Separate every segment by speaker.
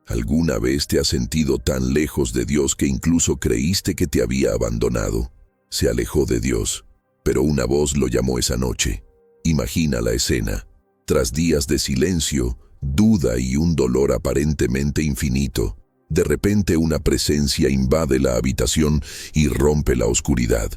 Speaker 1: ¿Alguna vez te has sentido tan lejos de Dios que incluso creíste que te había abandonado? Se alejó de Dios, pero una voz lo llamó esa noche. Imagina la escena. Tras días de silencio, duda y un dolor aparentemente infinito, de repente una presencia invade la habitación y rompe la oscuridad.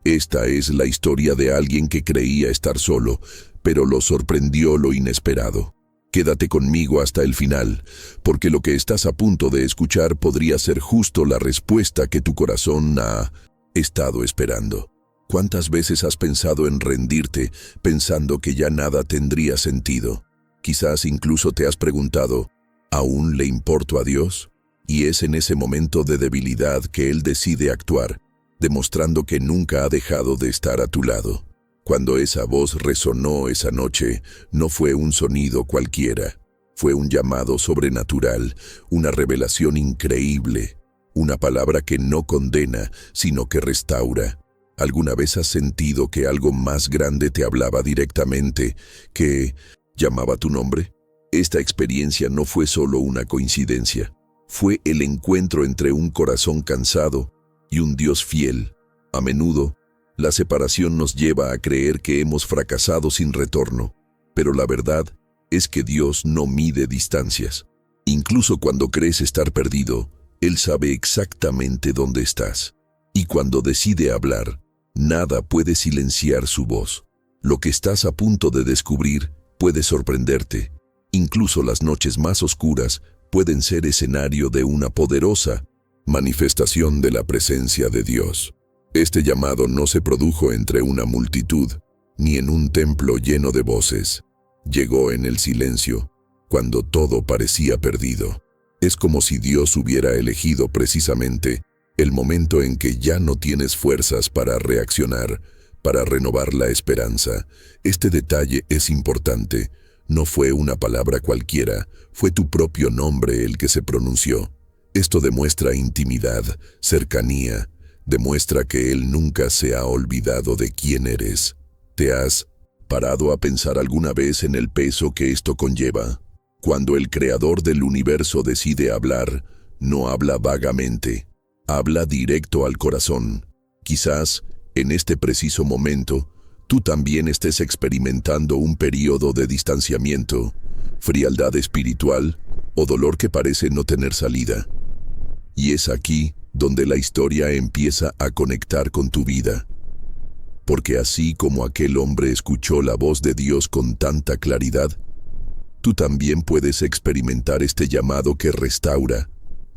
Speaker 1: Esta es la historia de alguien que creía estar solo, pero lo sorprendió lo inesperado. Quédate conmigo hasta el final, porque lo que estás a punto de escuchar podría ser justo la respuesta que tu corazón ha estado esperando. ¿Cuántas veces has pensado en rendirte, pensando que ya nada tendría sentido? Quizás incluso te has preguntado, ¿aún le importo a Dios? Y es en ese momento de debilidad que Él decide actuar, demostrando que nunca ha dejado de estar a tu lado. Cuando esa voz resonó esa noche, no fue un sonido cualquiera. Fue un llamado sobrenatural, una revelación increíble, una palabra que no condena, sino que restaura. ¿Alguna vez has sentido que algo más grande te hablaba directamente, que llamaba tu nombre? Esta experiencia no fue solo una coincidencia. Fue el encuentro entre un corazón cansado y un Dios fiel. A menudo, la separación nos lleva a creer que hemos fracasado sin retorno, pero la verdad es que Dios no mide distancias. Incluso cuando crees estar perdido, Él sabe exactamente dónde estás. Y cuando decide hablar, nada puede silenciar su voz. Lo que estás a punto de descubrir puede sorprenderte. Incluso las noches más oscuras pueden ser escenario de una poderosa manifestación de la presencia de Dios. Este llamado no se produjo entre una multitud, ni en un templo lleno de voces. Llegó en el silencio, cuando todo parecía perdido. Es como si Dios hubiera elegido precisamente el momento en que ya no tienes fuerzas para reaccionar, para renovar la esperanza. Este detalle es importante. No fue una palabra cualquiera, fue tu propio nombre el que se pronunció. Esto demuestra intimidad, cercanía, demuestra que Él nunca se ha olvidado de quién eres. ¿Te has parado a pensar alguna vez en el peso que esto conlleva? Cuando el Creador del universo decide hablar, no habla vagamente, habla directo al corazón. Quizás, en este preciso momento, tú también estés experimentando un periodo de distanciamiento, frialdad espiritual o dolor que parece no tener salida. Y es aquí donde la historia empieza a conectar con tu vida. Porque así como aquel hombre escuchó la voz de Dios con tanta claridad, tú también puedes experimentar este llamado que restaura,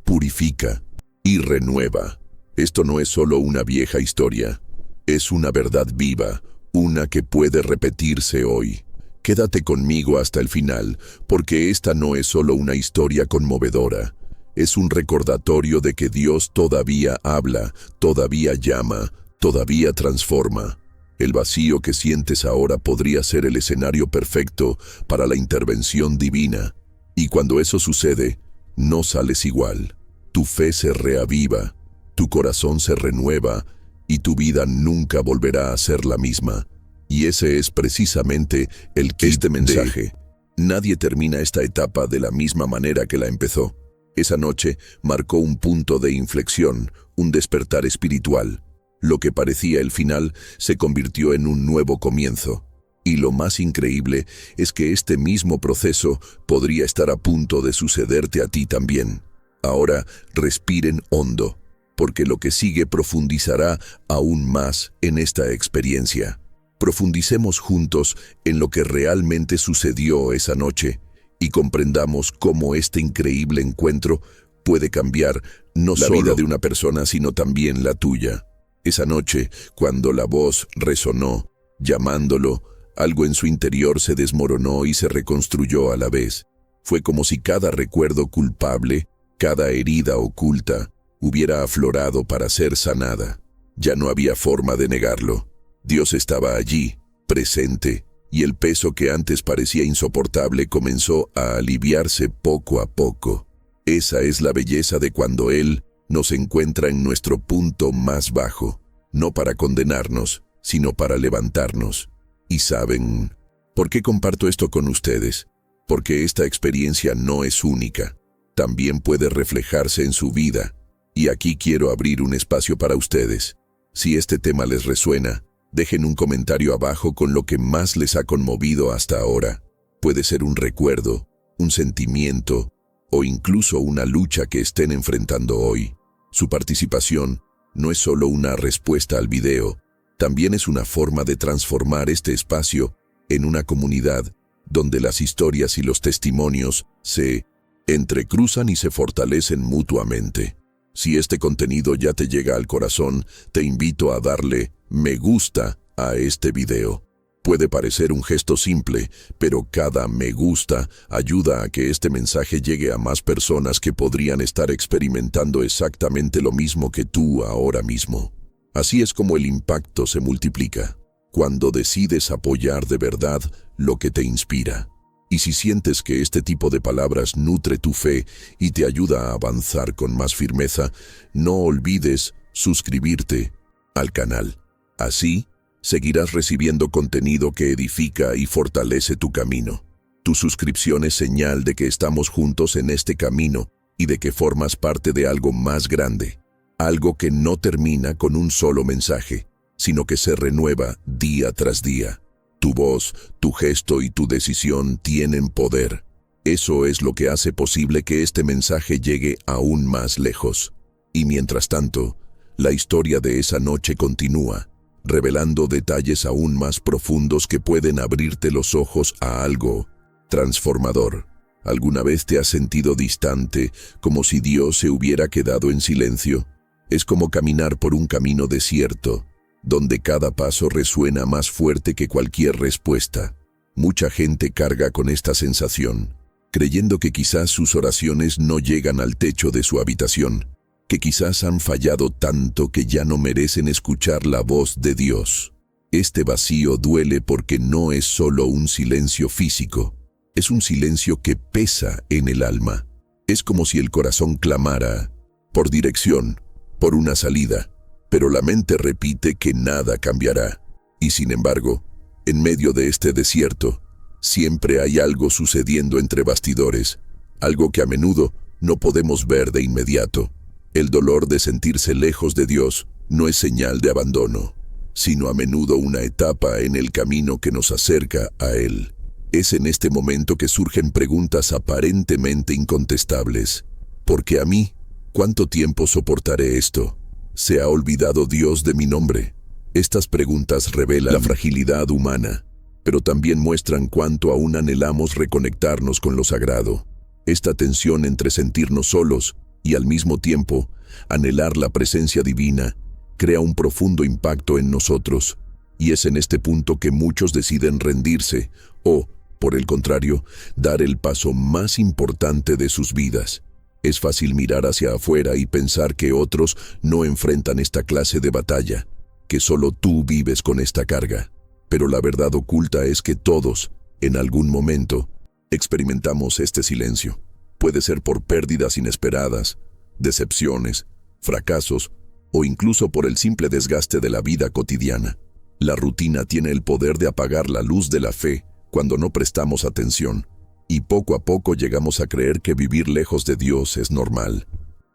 Speaker 1: purifica y renueva. Esto no es solo una vieja historia, es una verdad viva, una que puede repetirse hoy. Quédate conmigo hasta el final, porque esta no es solo una historia conmovedora. Es un recordatorio de que Dios todavía habla, todavía llama, todavía transforma. El vacío que sientes ahora podría ser el escenario perfecto para la intervención divina. Y cuando eso sucede, no sales igual. Tu fe se reaviva, tu corazón se renueva y tu vida nunca volverá a ser la misma. Y ese es precisamente el kit de mensaje. Nadie termina esta etapa de la misma manera que la empezó. Esa noche marcó un punto de inflexión, un despertar espiritual. Lo que parecía el final se convirtió en un nuevo comienzo. Y lo más increíble es que este mismo proceso podría estar a punto de sucederte a ti también. Ahora respiren hondo, porque lo que sigue profundizará aún más en esta experiencia. Profundicemos juntos en lo que realmente sucedió esa noche y comprendamos cómo este increíble encuentro puede cambiar no solo la vida de una persona, sino también la tuya. Esa noche, cuando la voz resonó, llamándolo, algo en su interior se desmoronó y se reconstruyó a la vez. Fue como si cada recuerdo culpable, cada herida oculta, hubiera aflorado para ser sanada. Ya no había forma de negarlo. Dios estaba allí, presente, y el peso que antes parecía insoportable comenzó a aliviarse poco a poco. Esa es la belleza de cuando Él nos encuentra en nuestro punto más bajo, no para condenarnos, sino para levantarnos. Y ¿saben por qué comparto esto con ustedes? Porque esta experiencia no es única. también puede reflejarse en su vida. Y aquí quiero abrir un espacio para ustedes. Si este tema les resuena, dejen un comentario abajo con lo que más les ha conmovido hasta ahora. Puede ser un recuerdo, un sentimiento o incluso una lucha que estén enfrentando hoy. Su participación no es solo una respuesta al video, también es una forma de transformar este espacio en una comunidad donde las historias y los testimonios se entrecruzan y se fortalecen mutuamente. Si este contenido ya te llega al corazón, te invito a darle me gusta a este video. Puede parecer un gesto simple, pero cada me gusta ayuda a que este mensaje llegue a más personas que podrían estar experimentando exactamente lo mismo que tú ahora mismo. Así es como el impacto se multiplica, cuando decides apoyar de verdad lo que te inspira. Y si sientes que este tipo de palabras nutre tu fe y te ayuda a avanzar con más firmeza, no olvides suscribirte al canal. Así, seguirás recibiendo contenido que edifica y fortalece tu camino. Tu suscripción es señal de que estamos juntos en este camino y de que formas parte de algo más grande, algo que no termina con un solo mensaje, sino que se renueva día tras día. Tu voz, tu gesto y tu decisión tienen poder. Eso es lo que hace posible que este mensaje llegue aún más lejos. Y mientras tanto, la historia de esa noche continúa, revelando detalles aún más profundos que pueden abrirte los ojos a algo transformador. ¿Alguna vez te has sentido distante, como si Dios se hubiera quedado en silencio? Es como caminar por un camino desierto, donde cada paso resuena más fuerte que cualquier respuesta. Mucha gente carga con esta sensación, creyendo que quizás sus oraciones no llegan al techo de su habitación, que quizás han fallado tanto que ya no merecen escuchar la voz de Dios. Este vacío duele porque no es solo un silencio físico, es un silencio que pesa en el alma. Es como si el corazón clamara por dirección, por una salida, pero la mente repite que nada cambiará. Y sin embargo, en medio de este desierto, siempre hay algo sucediendo entre bastidores, algo que a menudo no podemos ver de inmediato. El dolor de sentirse lejos de Dios no es señal de abandono, sino a menudo una etapa en el camino que nos acerca a Él. Es en este momento que surgen preguntas aparentemente incontestables. ¿Por qué a mí? ¿Cuánto tiempo soportaré esto? ¿Se ha olvidado Dios de mi nombre? Estas preguntas revelan la fragilidad humana, pero también muestran cuánto aún anhelamos reconectarnos con lo sagrado. Esta tensión entre sentirnos solos y al mismo tiempo anhelar la presencia divina crea un profundo impacto en nosotros, y es en este punto que muchos deciden rendirse o, por el contrario, dar el paso más importante de sus vidas. Es fácil mirar hacia afuera y pensar que otros no enfrentan esta clase de batalla, que solo tú vives con esta carga. Pero la verdad oculta es que todos, en algún momento, experimentamos este silencio. Puede ser por pérdidas inesperadas, decepciones, fracasos o incluso por el simple desgaste de la vida cotidiana. La rutina tiene el poder de apagar la luz de la fe cuando no prestamos atención, y poco a poco llegamos a creer que vivir lejos de Dios es normal.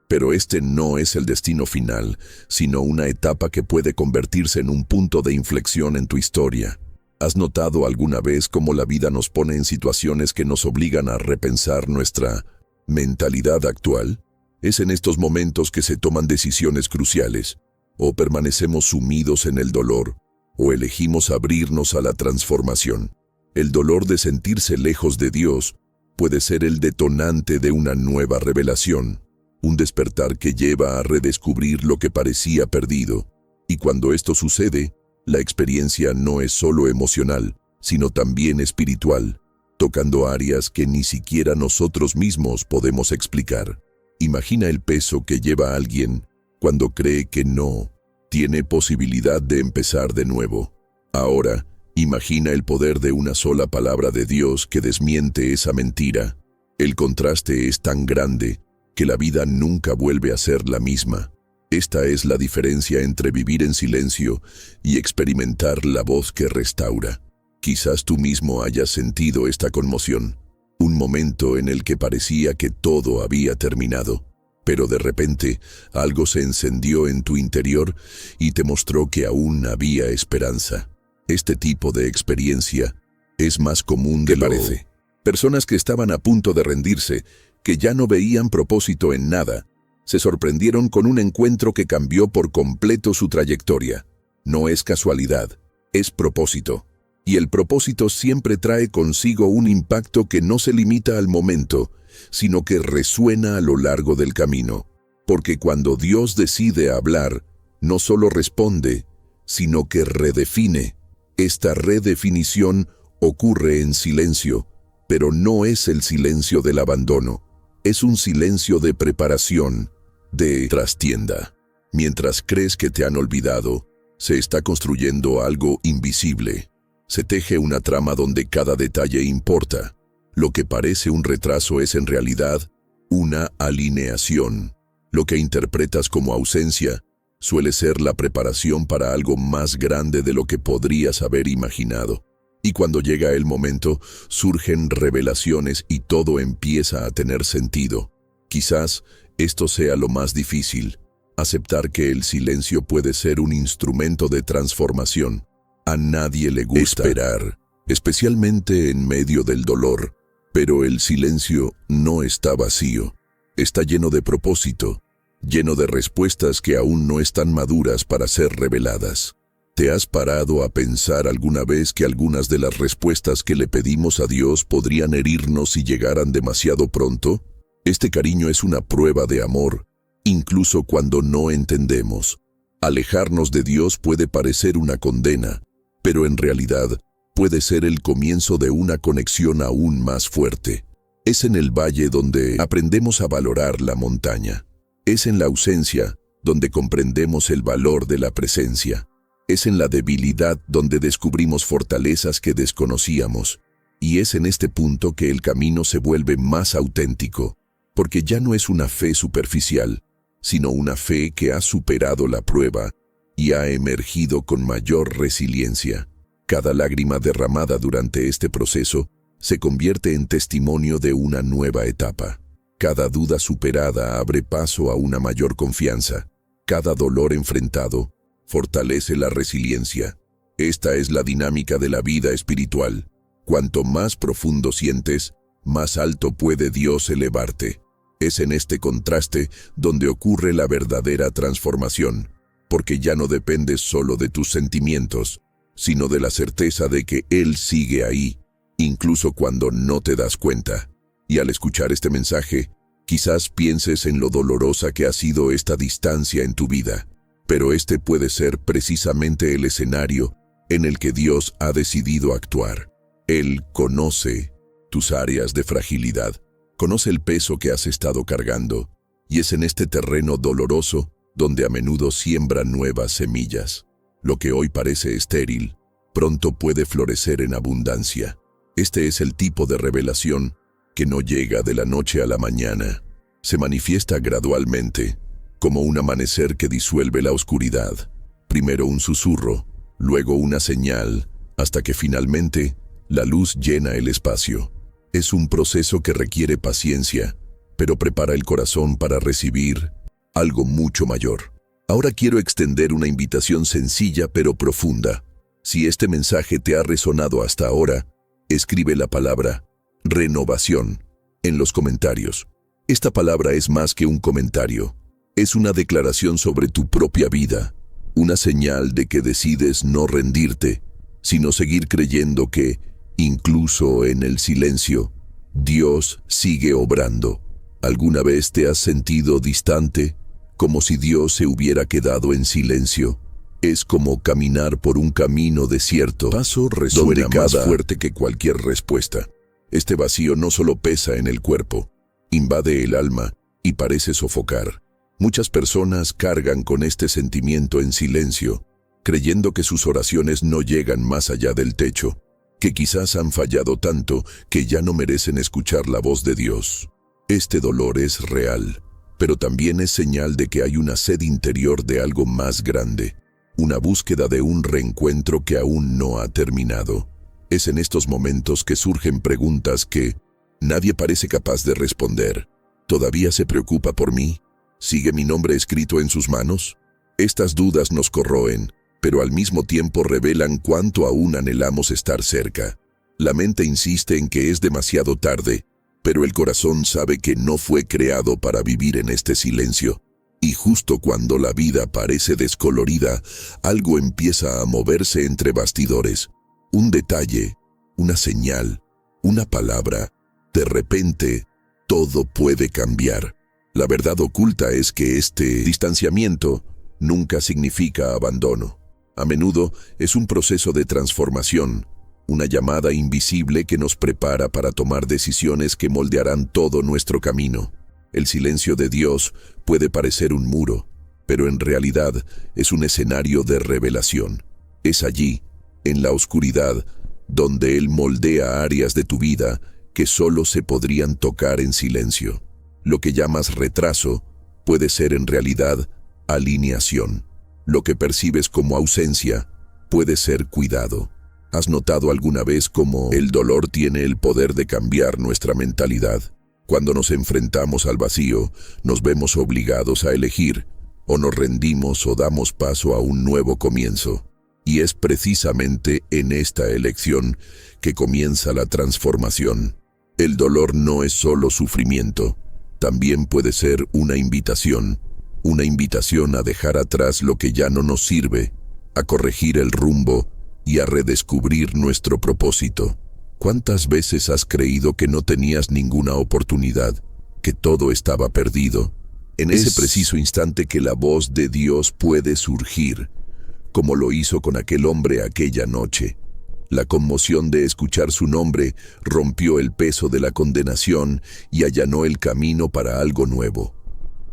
Speaker 1: Pero este no es el destino final, sino una etapa que puede convertirse en un punto de inflexión en tu historia. ¿Has notado alguna vez cómo la vida nos pone en situaciones que nos obligan a repensar nuestra mentalidad actual? Es en estos momentos que se toman decisiones cruciales, o permanecemos sumidos en el dolor, o elegimos abrirnos a la transformación. El dolor de sentirse lejos de Dios puede ser el detonante de una nueva revelación, un despertar que lleva a redescubrir lo que parecía perdido. Y cuando esto sucede, la experiencia no es solo emocional, sino también espiritual, tocando áreas que ni siquiera nosotros mismos podemos explicar. Imagina el peso que lleva alguien cuando cree que no tiene posibilidad de empezar de nuevo. Ahora, imagina el poder de una sola palabra de Dios que desmiente esa mentira. El contraste es tan grande que la vida nunca vuelve a ser la misma. Esta es la diferencia entre vivir en silencio y experimentar la voz que restaura. Quizás tú mismo hayas sentido esta conmoción. Un momento en el que parecía que todo había terminado. Pero de repente, algo se encendió en tu interior y te mostró que aún había esperanza. Este tipo de experiencia es más común de lo que parece. Personas que estaban a punto de rendirse, que ya no veían propósito en nada, se sorprendieron con un encuentro que cambió por completo su trayectoria. No es casualidad, es propósito. Y el propósito siempre trae consigo un impacto que no se limita al momento, sino que resuena a lo largo del camino. Porque cuando Dios decide hablar, no solo responde, sino que redefine. Esta redefinición ocurre en silencio, pero no es el silencio del abandono. Es un silencio de preparación, de trastienda. Mientras crees que te han olvidado, se está construyendo algo invisible. Se teje una trama donde cada detalle importa. Lo que parece un retraso es en realidad una alineación. Lo que interpretas como ausencia suele ser la preparación para algo más grande de lo que podrías haber imaginado. Y cuando llega el momento, surgen revelaciones y todo empieza a tener sentido. Quizás esto sea lo más difícil, aceptar que el silencio puede ser un instrumento de transformación. A nadie le gusta esperar, especialmente en medio del dolor, pero el silencio no está vacío, está lleno de propósito, lleno de respuestas que aún no están maduras para ser reveladas. ¿Te has parado a pensar alguna vez que algunas de las respuestas que le pedimos a Dios podrían herirnos si llegaran demasiado pronto? Este cariño es una prueba de amor, incluso cuando no entendemos. Alejarnos de Dios puede parecer una condena, pero en realidad puede ser el comienzo de una conexión aún más fuerte. Es en el valle donde aprendemos a valorar la montaña. Es en la ausencia donde comprendemos el valor de la presencia. Es en la debilidad donde descubrimos fortalezas que desconocíamos. Y es en este punto que el camino se vuelve más auténtico, porque ya no es una fe superficial, sino una fe que ha superado la prueba y ha emergido con mayor resiliencia. Cada lágrima derramada durante este proceso se convierte en testimonio de una nueva etapa. Cada duda superada abre paso a una mayor confianza. Cada dolor enfrentado fortalece la resiliencia. Esta es la dinámica de la vida espiritual. Cuanto más profundo sientes, más alto puede Dios elevarte. Es en este contraste donde ocurre la verdadera transformación, porque ya no dependes solo de tus sentimientos, sino de la certeza de que Él sigue ahí, incluso cuando no te das cuenta. Y al escuchar este mensaje, quizás pienses en lo dolorosa que ha sido esta distancia en tu vida, pero este puede ser precisamente el escenario en el que Dios ha decidido actuar. Él conoce tus áreas de fragilidad, conoce el peso que has estado cargando, y es en este terreno doloroso donde a menudo siembra nuevas semillas. Lo que hoy parece estéril, pronto puede florecer en abundancia. Este es el tipo de revelación que no llega de la noche a la mañana. Se manifiesta gradualmente, como un amanecer que disuelve la oscuridad. Primero un susurro, luego una señal, hasta que finalmente la luz llena el espacio. Es un proceso que requiere paciencia, pero prepara el corazón para recibir algo mucho mayor. Ahora quiero extender una invitación sencilla pero profunda. Si este mensaje te ha resonado hasta ahora, escribe la palabra renovación en los comentarios. Esta palabra es más que un comentario. Es una declaración sobre tu propia vida, una señal de que decides no rendirte, sino seguir creyendo que, incluso en el silencio, Dios sigue obrando. ¿Alguna vez te has sentido distante, como si Dios se hubiera quedado en silencio? Es como caminar por un camino desierto, paso resuena más fuerte que cualquier respuesta. Este vacío no solo pesa en el cuerpo, invade el alma y parece sofocar. Muchas personas cargan con este sentimiento en silencio, creyendo que sus oraciones no llegan más allá del techo, que quizás han fallado tanto que ya no merecen escuchar la voz de Dios. Este dolor es real, pero también es señal de que hay una sed interior de algo más grande, una búsqueda de un reencuentro que aún no ha terminado. Es en estos momentos que surgen preguntas que Nadie parece capaz de responder. ¿Todavía se preocupa por mí? ¿Sigue mi nombre escrito en sus manos? Estas dudas nos corroen, pero al mismo tiempo revelan cuánto aún anhelamos estar cerca. La mente insiste en que es demasiado tarde, pero el corazón sabe que no fue creado para vivir en este silencio. Y justo cuando la vida parece descolorida, algo empieza a moverse entre bastidores. Un detalle, una señal, una palabra. De repente, todo puede cambiar. La verdad oculta es que este distanciamiento nunca significa abandono. A menudo es un proceso de transformación, una llamada invisible que nos prepara para tomar decisiones que moldearán todo nuestro camino. El silencio de Dios puede parecer un muro, pero en realidad es un escenario de revelación. Es allí, en la oscuridad, donde Él moldea áreas de tu vida que solo se podrían tocar en silencio. Lo que llamas retraso puede ser en realidad alineación. Lo que percibes como ausencia puede ser cuidado. ¿Has notado alguna vez cómo el dolor tiene el poder de cambiar nuestra mentalidad? Cuando nos enfrentamos al vacío, nos vemos obligados a elegir, o nos rendimos o damos paso a un nuevo comienzo. Y es precisamente en esta elección que comienza la transformación. El dolor no es solo sufrimiento, también puede ser una invitación a dejar atrás lo que ya no nos sirve, a corregir el rumbo y a redescubrir nuestro propósito. ¿Cuántas veces has creído que no tenías ninguna oportunidad, que todo estaba perdido? En ese preciso instante que la voz de Dios puede surgir, como lo hizo con aquel hombre aquella noche. La conmoción de escuchar su nombre rompió el peso de la condenación y allanó el camino para algo nuevo.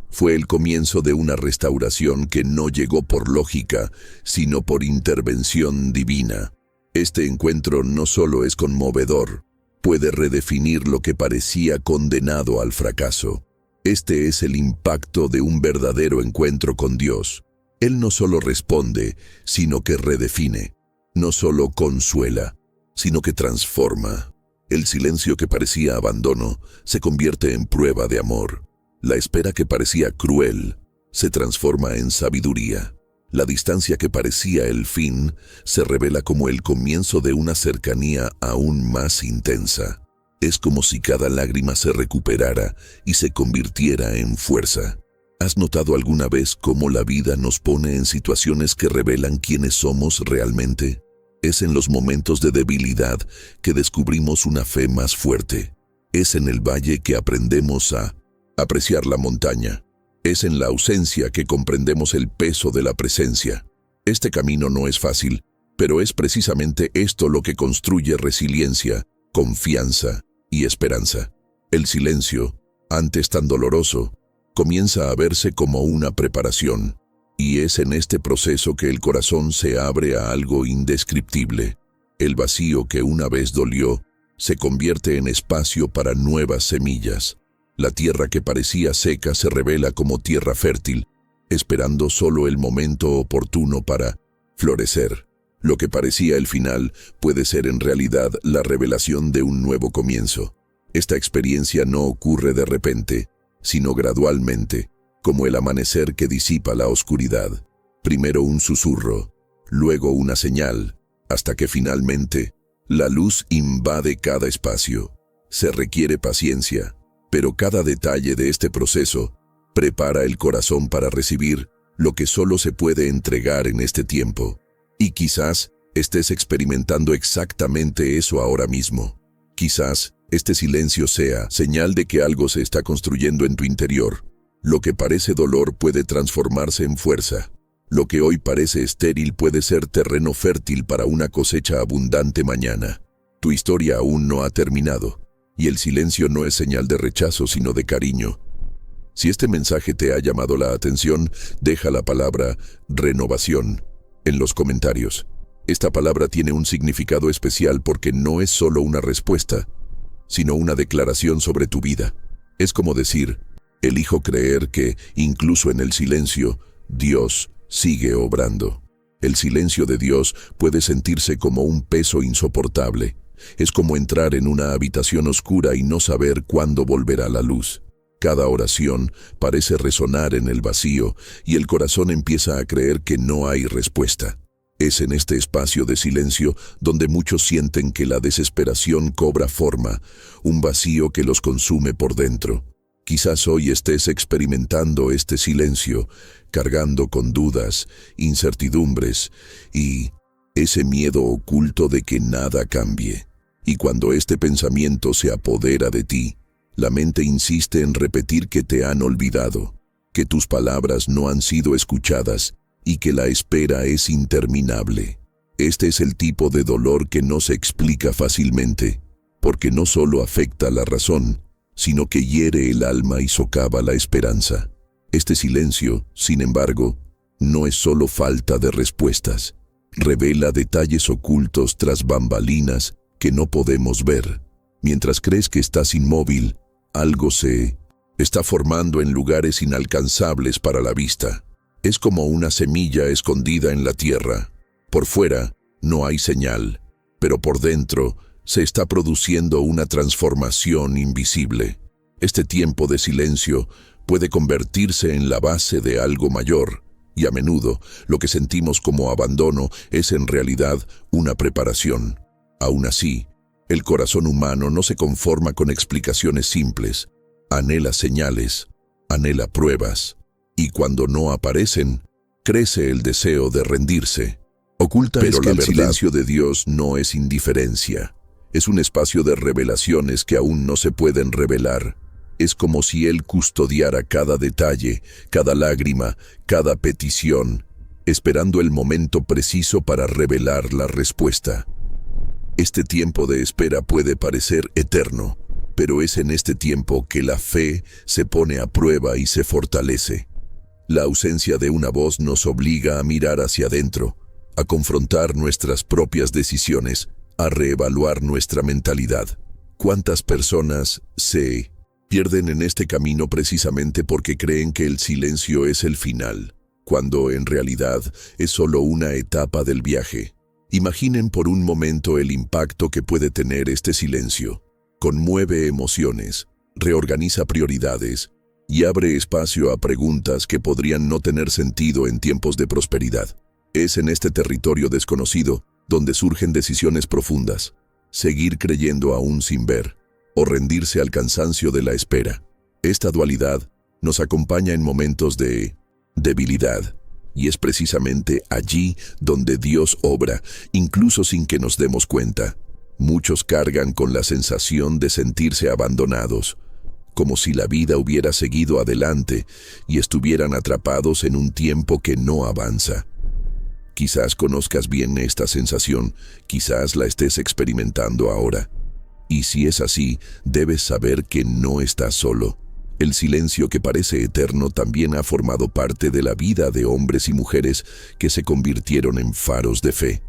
Speaker 1: Fue el comienzo de una restauración que no llegó por lógica, sino por intervención divina. Este encuentro no solo es conmovedor, puede redefinir lo que parecía condenado al fracaso. Este es el impacto de un verdadero encuentro con Dios. Él no solo responde, sino que redefine. No solo consuela, sino que transforma. El silencio que parecía abandono se convierte en prueba de amor. La espera que parecía cruel se transforma en sabiduría. La distancia que parecía el fin se revela como el comienzo de una cercanía aún más intensa. Es como si cada lágrima se recuperara y se convirtiera en fuerza. ¿Has notado alguna vez cómo la vida nos pone en situaciones que revelan quiénes somos realmente? Es en los momentos de debilidad que descubrimos una fe más fuerte. Es en el valle que aprendemos a apreciar la montaña. Es en la ausencia que comprendemos el peso de la presencia. Este camino no es fácil, pero es precisamente esto lo que construye resiliencia, confianza y esperanza. El silencio, antes tan doloroso, comienza a verse como una preparación, y es en este proceso que el corazón se abre a algo indescriptible. El vacío que una vez dolió se convierte en espacio para nuevas semillas. La tierra que parecía seca se revela como tierra fértil, esperando solo el momento oportuno para florecer. Lo que parecía el final puede ser en realidad la revelación de un nuevo comienzo. Esta experiencia no ocurre de repente, sino gradualmente, como el amanecer que disipa la oscuridad. Primero un susurro, luego una señal, hasta que finalmente la luz invade cada espacio. Se requiere paciencia, pero cada detalle de este proceso prepara el corazón para recibir lo que solo se puede entregar en este tiempo. Y quizás estés experimentando exactamente eso ahora mismo. Quizás este silencio sea señal de que algo se está construyendo en tu interior. Lo que parece dolor puede transformarse en fuerza. Lo que hoy parece estéril puede ser terreno fértil para una cosecha abundante mañana. Tu historia aún no ha terminado, y el silencio no es señal de rechazo, sino de cariño. Si este mensaje te ha llamado la atención, deja la palabra renovación en los comentarios. Esta palabra tiene un significado especial porque no es solo una respuesta, sino una declaración sobre tu vida. Es como decir, elijo creer que, incluso en el silencio, Dios sigue obrando. El silencio de Dios puede sentirse como un peso insoportable, Es como entrar en una habitación oscura y no saber cuándo volverá la luz. Cada oración parece resonar en el vacío y el corazón empieza a creer que no hay respuesta. Es en este espacio de silencio donde muchos sienten que la desesperación cobra forma, un vacío que los consume por dentro. Quizás hoy estés experimentando este silencio, cargando con dudas, incertidumbres y ese miedo oculto de que nada cambie. Y cuando este pensamiento se apodera de ti, la mente insiste en repetir que te han olvidado, que tus palabras no han sido escuchadas y que la espera es interminable. Este es el tipo de dolor que no se explica fácilmente, porque no solo afecta la razón, sino que hiere el alma y socava la esperanza. Este silencio, sin embargo, no es solo falta de respuestas. Revela detalles ocultos tras bambalinas que no podemos ver. Mientras crees que estás inmóvil, algo se está formando en lugares inalcanzables para la vista. Es como una semilla escondida en la tierra. Por fuera no hay señal, pero por dentro se está produciendo una transformación invisible. Este tiempo de silencio puede convertirse en la base de algo mayor, y a menudo lo que sentimos como abandono es en realidad una preparación. Aún así, el corazón humano no se conforma con explicaciones simples, anhela señales, anhela pruebas, y cuando no aparecen, crece el deseo de rendirse. Pero el silencio de Dios no es indiferencia. Es un espacio de revelaciones que aún no se pueden revelar. Es como si Él custodiara cada detalle, cada lágrima, cada petición, esperando el momento preciso para revelar la respuesta. Este tiempo de espera puede parecer eterno, pero es en este tiempo que la fe se pone a prueba y se fortalece. La ausencia de una voz nos obliga a mirar hacia adentro, a confrontar nuestras propias decisiones, a reevaluar nuestra mentalidad. ¿Cuántas personas se pierden en este camino precisamente porque creen que el silencio es el final, cuando en realidad es solo una etapa del viaje? Imaginen por un momento el impacto que puede tener este silencio. Conmueve emociones, reorganiza prioridades y abre espacio a preguntas que podrían no tener sentido en tiempos de prosperidad. Es en este territorio desconocido donde surgen decisiones profundas, seguir creyendo aún sin ver, o rendirse al cansancio de la espera. Esta dualidad nos acompaña en momentos de debilidad, y es precisamente allí donde Dios obra, incluso sin que nos demos cuenta. Muchos cargan con la sensación de sentirse abandonados, como si la vida hubiera seguido adelante y estuvieran atrapados en un tiempo que no avanza. Quizás conozcas bien esta sensación, quizás la estés experimentando ahora. Y si es así, debes saber que no estás solo. El silencio que parece eterno también ha formado parte de la vida de hombres y mujeres que se convirtieron en faros de fe.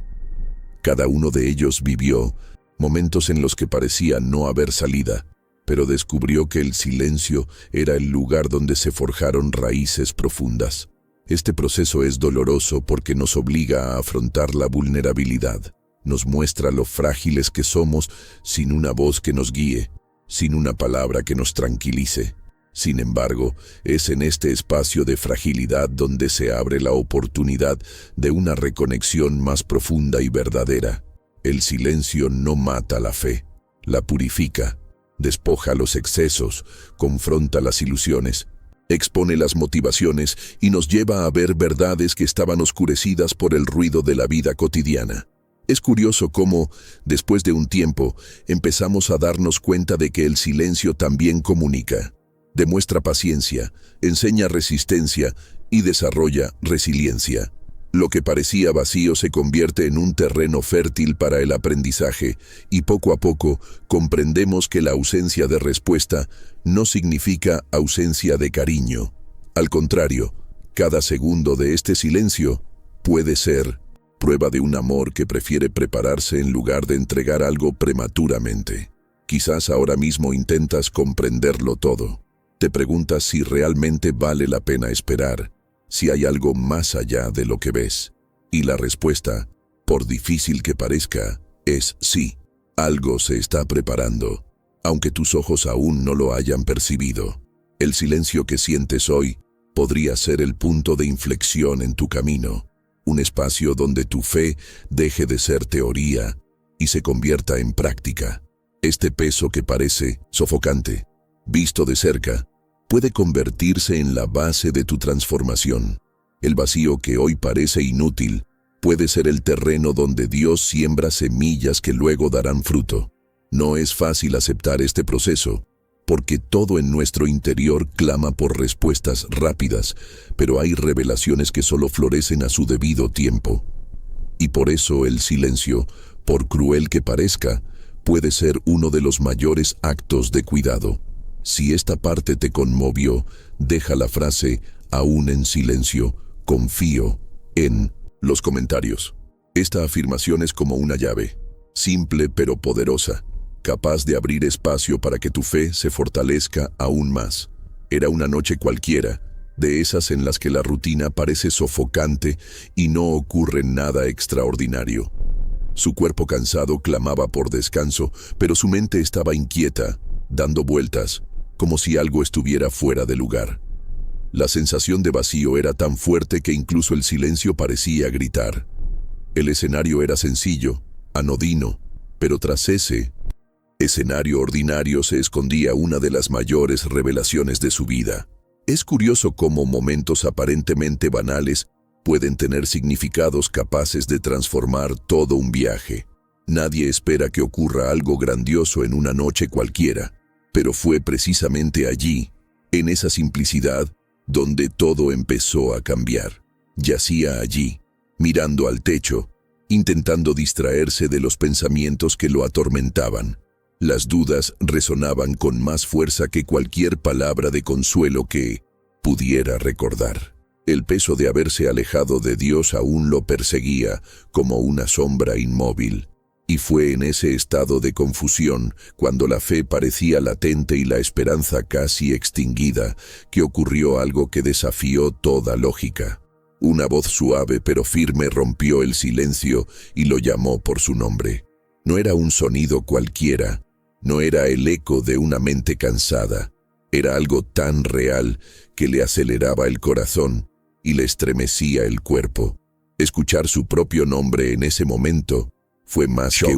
Speaker 1: Cada uno de ellos vivió momentos en los que parecía no haber salida, pero descubrió que el silencio era el lugar donde se forjaron raíces profundas. Este proceso es doloroso porque nos obliga a afrontar la vulnerabilidad. Nos muestra lo frágiles que somos sin una voz que nos guíe, sin una palabra que nos tranquilice. Sin embargo, es en este espacio de fragilidad donde se abre la oportunidad de una reconexión más profunda y verdadera. El silencio no mata la fe, la purifica, despoja los excesos, confronta las ilusiones, expone las motivaciones y nos lleva a ver verdades que estaban oscurecidas por el ruido de la vida cotidiana. Es curioso cómo, después de un tiempo, empezamos a darnos cuenta de que el silencio también comunica. Demuestra paciencia, enseña resistencia y desarrolla resiliencia. Lo que parecía vacío se convierte en un terreno fértil para el aprendizaje y poco a poco comprendemos que la ausencia de respuesta no significa ausencia de cariño. Al contrario, cada segundo de este silencio puede ser prueba de un amor que prefiere prepararse en lugar de entregar algo prematuramente. Quizás ahora mismo intentas comprenderlo todo. Te preguntas si realmente vale la pena esperar, si hay algo más allá de lo que ves. Y la respuesta, por difícil que parezca, es sí. Algo se está preparando, aunque tus ojos aún no lo hayan percibido. El silencio que sientes hoy podría ser el punto de inflexión en tu camino, un espacio donde tu fe deje de ser teoría y se convierta en práctica. Este peso que parece sofocante, visto de cerca, puede convertirse en la base de tu transformación. El vacío que hoy parece inútil puede ser el terreno donde Dios siembra semillas que luego darán fruto. No es fácil aceptar este proceso, porque todo en nuestro interior clama por respuestas rápidas, pero hay revelaciones que solo florecen a su debido tiempo. Y por eso el silencio, por cruel que parezca, puede ser uno de los mayores actos de cuidado. Si esta parte te conmovió, deja la frase «aún en silencio, confío en» los comentarios. Esta afirmación es como una llave, simple pero poderosa, capaz de abrir espacio para que tu fe se fortalezca aún más. Era una noche cualquiera, de esas en las que la rutina parece sofocante y no ocurre nada extraordinario. Su cuerpo cansado clamaba por descanso, pero su mente estaba inquieta, dando vueltas, como si algo estuviera fuera de lugar. La sensación de vacío era tan fuerte que incluso el silencio parecía gritar. El escenario era sencillo, anodino, pero tras ese escenario ordinario se escondía una de las mayores revelaciones de su vida. Es curioso cómo momentos aparentemente banales pueden tener significados capaces de transformar todo un viaje. Nadie espera que ocurra algo grandioso en una noche cualquiera, pero fue precisamente allí, en esa simplicidad, donde todo empezó a cambiar. Yacía allí, mirando al techo, intentando distraerse de los pensamientos que lo atormentaban. Las dudas resonaban con más fuerza que cualquier palabra de consuelo que pudiera recordar. El peso de haberse alejado de Dios aún lo perseguía como una sombra inmóvil. Y fue en ese estado de confusión, cuando la fe parecía latente y la esperanza casi extinguida, que ocurrió algo que desafió toda lógica. Una voz suave pero firme rompió el silencio y lo llamó por su nombre. No era un sonido cualquiera, no era el eco de una mente cansada. Era algo tan real que le aceleraba el corazón y le estremecía el cuerpo. Escuchar su propio nombre en ese momento fue más que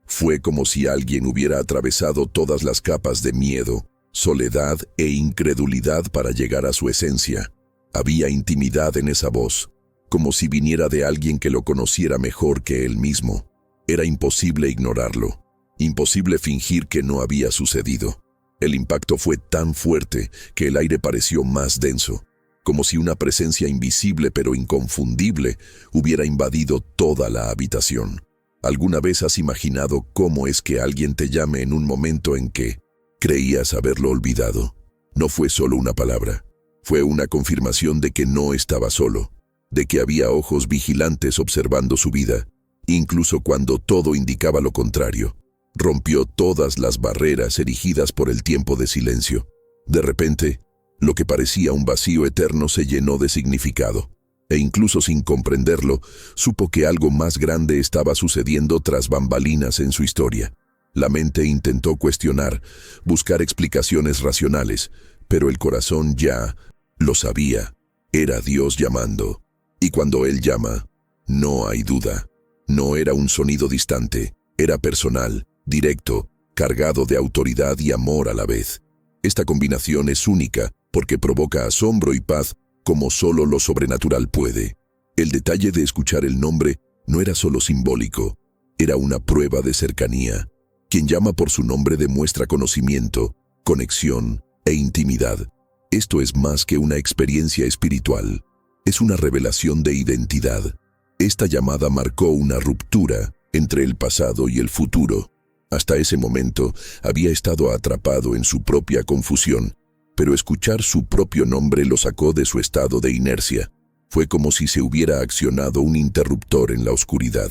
Speaker 1: fue como si alguien hubiera atravesado todas las capas de miedo, soledad e incredulidad para llegar a su esencia. Había intimidad en esa voz, como si viniera de alguien que lo conociera mejor que él mismo. Era imposible ignorarlo, imposible fingir que no había sucedido. El impacto fue tan fuerte que el aire pareció más denso, como si una presencia invisible pero inconfundible hubiera invadido toda la habitación. ¿Alguna vez has imaginado cómo es que alguien te llame en un momento en que creías haberlo olvidado? No fue solo una palabra, fue una confirmación de que no estaba solo, de que había ojos vigilantes observando su vida, incluso cuando todo indicaba lo contrario. Rompió todas las barreras erigidas por el tiempo de silencio. De repente, lo que parecía un vacío eterno se llenó de significado. E incluso sin comprenderlo, supo que algo más grande estaba sucediendo tras bambalinas en su historia. La mente intentó cuestionar, buscar explicaciones racionales, pero el corazón ya lo sabía. Era Dios llamando. Y cuando Él llama, no hay duda. No era un sonido distante, era personal, directo, cargado de autoridad y amor a la vez. Esta combinación es única porque provoca asombro y paz como solo lo sobrenatural puede. El detalle de escuchar el nombre no era solo simbólico, era una prueba de cercanía. Quien llama por su nombre demuestra conocimiento, conexión e intimidad. Esto es más que una experiencia espiritual, es una revelación de identidad. Esta llamada marcó una ruptura entre el pasado y el futuro. Hasta ese momento había estado atrapado en su propia confusión, pero escuchar su propio nombre lo sacó de su estado de inercia. Fue como si se hubiera accionado un interruptor en la oscuridad.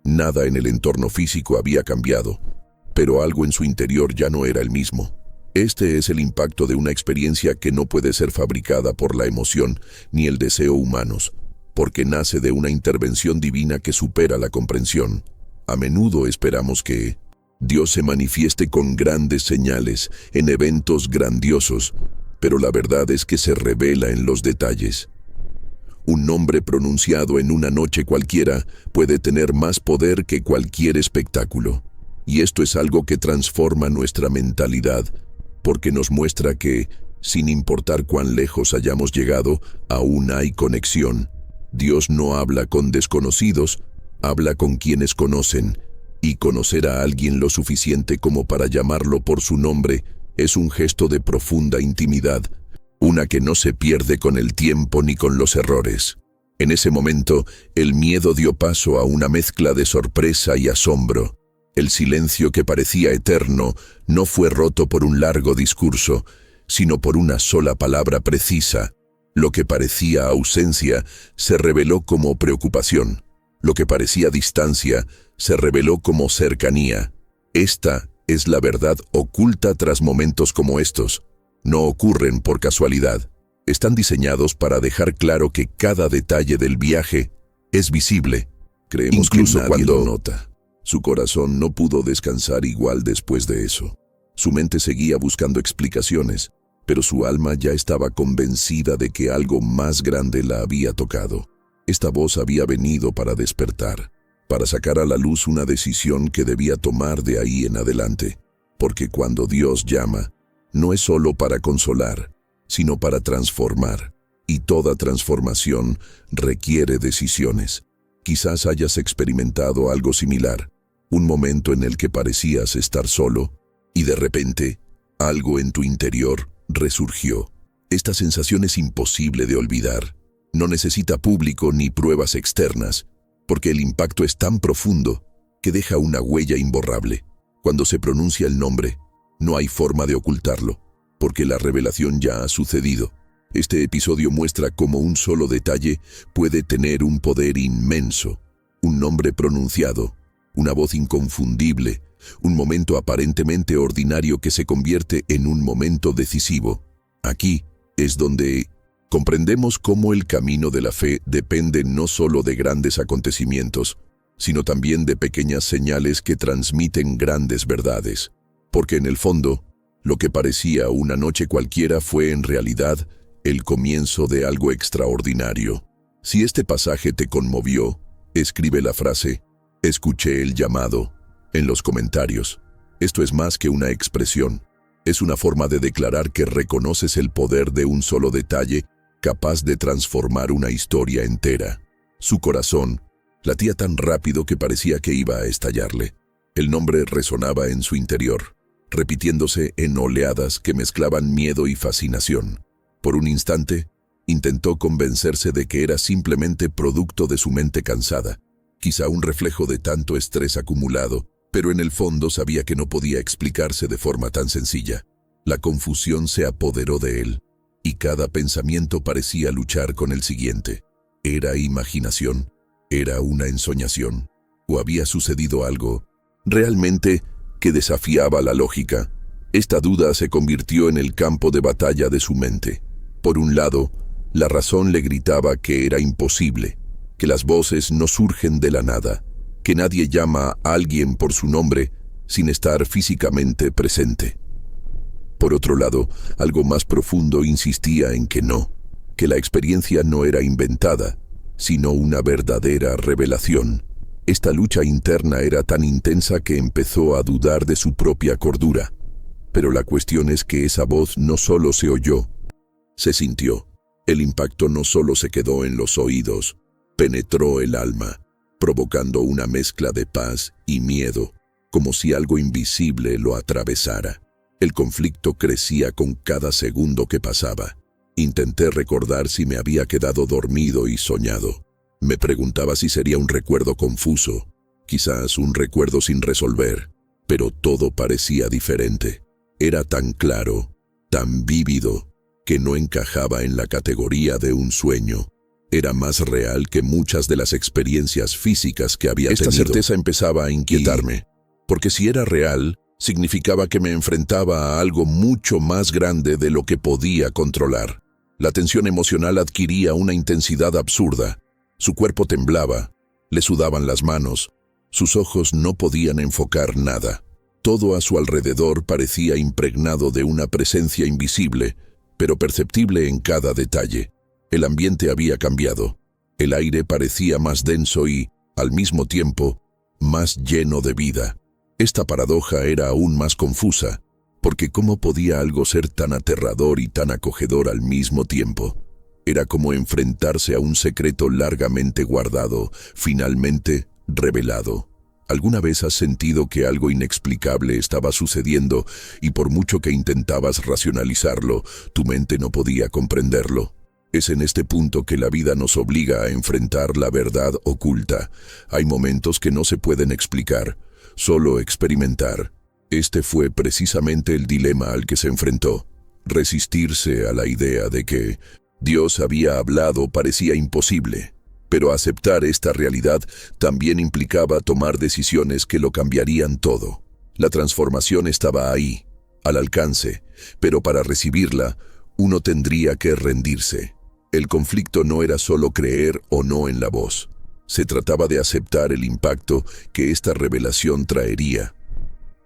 Speaker 1: Nada en el entorno físico había cambiado, pero algo en su interior ya no era el mismo. Este es el impacto de una experiencia que no puede ser fabricada por la emoción ni el deseo humanos, porque nace de una intervención divina que supera la comprensión. A menudo esperamos que Dios se manifieste con grandes señales, en eventos grandiosos, pero la verdad es que se revela en los detalles. Un nombre pronunciado en una noche cualquiera puede tener más poder que cualquier espectáculo. Y esto es algo que transforma nuestra mentalidad, porque nos muestra que, sin importar cuán lejos hayamos llegado, aún hay conexión. Dios no habla con desconocidos, habla con quienes conocen, y conocer a alguien lo suficiente como para llamarlo por su nombre es un gesto de profunda intimidad, una que no se pierde con el tiempo ni con los errores. En ese momento, el miedo dio paso a una mezcla de sorpresa y asombro. El silencio que parecía eterno no fue roto por un largo discurso, sino por una sola palabra precisa. Lo que parecía ausencia se reveló como preocupación. Lo que parecía distancia se reveló como cercanía. Esta es la verdad oculta tras momentos como estos. No ocurren por casualidad. Están diseñados para dejar claro que cada detalle del viaje es visible. Creemos incluso que nadie lo nota. Su corazón no pudo descansar igual después de eso. Su mente seguía buscando explicaciones, pero su alma ya estaba convencida de que algo más grande la había tocado. Esta voz había venido para despertar, para sacar a la luz una decisión que debía tomar de ahí en adelante. Porque cuando Dios llama, no es solo para consolar, sino para transformar. Y toda transformación requiere decisiones. Quizás hayas experimentado algo similar, un momento en el que parecías estar solo, y de repente, algo en tu interior resurgió. Esta sensación es imposible de olvidar. No necesita público ni pruebas externas, porque el impacto es tan profundo que deja una huella imborrable. Cuando se pronuncia el nombre, no hay forma de ocultarlo, porque la revelación ya ha sucedido. Este episodio muestra cómo un solo detalle puede tener un poder inmenso. Un nombre pronunciado, una voz inconfundible, un momento aparentemente ordinario que se convierte en un momento decisivo. Aquí es donde comprendemos cómo el camino de la fe depende no solo de grandes acontecimientos, sino también de pequeñas señales que transmiten grandes verdades. Porque en el fondo, lo que parecía una noche cualquiera fue en realidad el comienzo de algo extraordinario. Si este pasaje te conmovió, escribe la frase "escuché el llamado" en los comentarios. Esto es más que una expresión. Es una forma de declarar que reconoces el poder de un solo detalle capaz de transformar una historia entera. Su corazón latía tan rápido que parecía que iba a estallarle. El nombre resonaba en su interior, repitiéndose en oleadas que mezclaban miedo y fascinación. Por un instante, intentó convencerse de que era simplemente producto de su mente cansada, quizá un reflejo de tanto estrés acumulado, pero en el fondo sabía que no podía explicarse de forma tan sencilla. La confusión se apoderó de él, y cada pensamiento parecía luchar con el siguiente. ¿Era imaginación? ¿Era una ensoñación? ¿O había sucedido algo realmente que desafiaba la lógica? Esta duda se convirtió en el campo de batalla de su mente. Por un lado, la razón le gritaba que era imposible, que las voces no surgen de la nada, que nadie llama a alguien por su nombre sin estar físicamente presente. Por otro lado, algo más profundo insistía en que no, que la experiencia no era inventada, sino una verdadera revelación. Esta lucha interna era tan intensa que empezó a dudar de su propia cordura. Pero la cuestión es que esa voz no solo se oyó, se sintió. El impacto no solo se quedó en los oídos, penetró el alma, provocando una mezcla de paz y miedo, como si algo invisible lo atravesara. El conflicto crecía con cada segundo que pasaba. Intenté recordar si me había quedado dormido y soñado. Me preguntaba si sería un recuerdo confuso, quizás un recuerdo sin resolver, pero todo parecía diferente. Era tan claro, tan vívido, que no encajaba en la categoría de un sueño. Era más real que muchas de las experiencias físicas que había tenido. Esta certeza empezaba a inquietarme, porque si era real, significaba que me enfrentaba a algo mucho más grande de lo que podía controlar. La tensión emocional adquiría una intensidad absurda. Su cuerpo temblaba, le sudaban las manos, sus ojos no podían enfocar nada. Todo a su alrededor parecía impregnado de una presencia invisible, pero perceptible en cada detalle. El ambiente había cambiado. El aire parecía más denso y, al mismo tiempo, más lleno de vida. Esta paradoja era aún más confusa, porque ¿cómo podía algo ser tan aterrador y tan acogedor al mismo tiempo? Era como enfrentarse a un secreto largamente guardado, finalmente revelado. ¿Alguna vez has sentido que algo inexplicable estaba sucediendo y por mucho que intentabas racionalizarlo, tu mente no podía comprenderlo? Es en este punto que la vida nos obliga a enfrentar la verdad oculta. Hay momentos que no se pueden explicar, solo experimentar. Este fue precisamente el dilema al que se enfrentó. Resistirse a la idea de que Dios había hablado parecía imposible, pero aceptar esta realidad también implicaba tomar decisiones que lo cambiarían todo. La transformación estaba ahí, al alcance, pero para recibirla, uno tendría que rendirse. El conflicto no era solo creer o no en la voz. Se trataba de aceptar el impacto que esta revelación traería.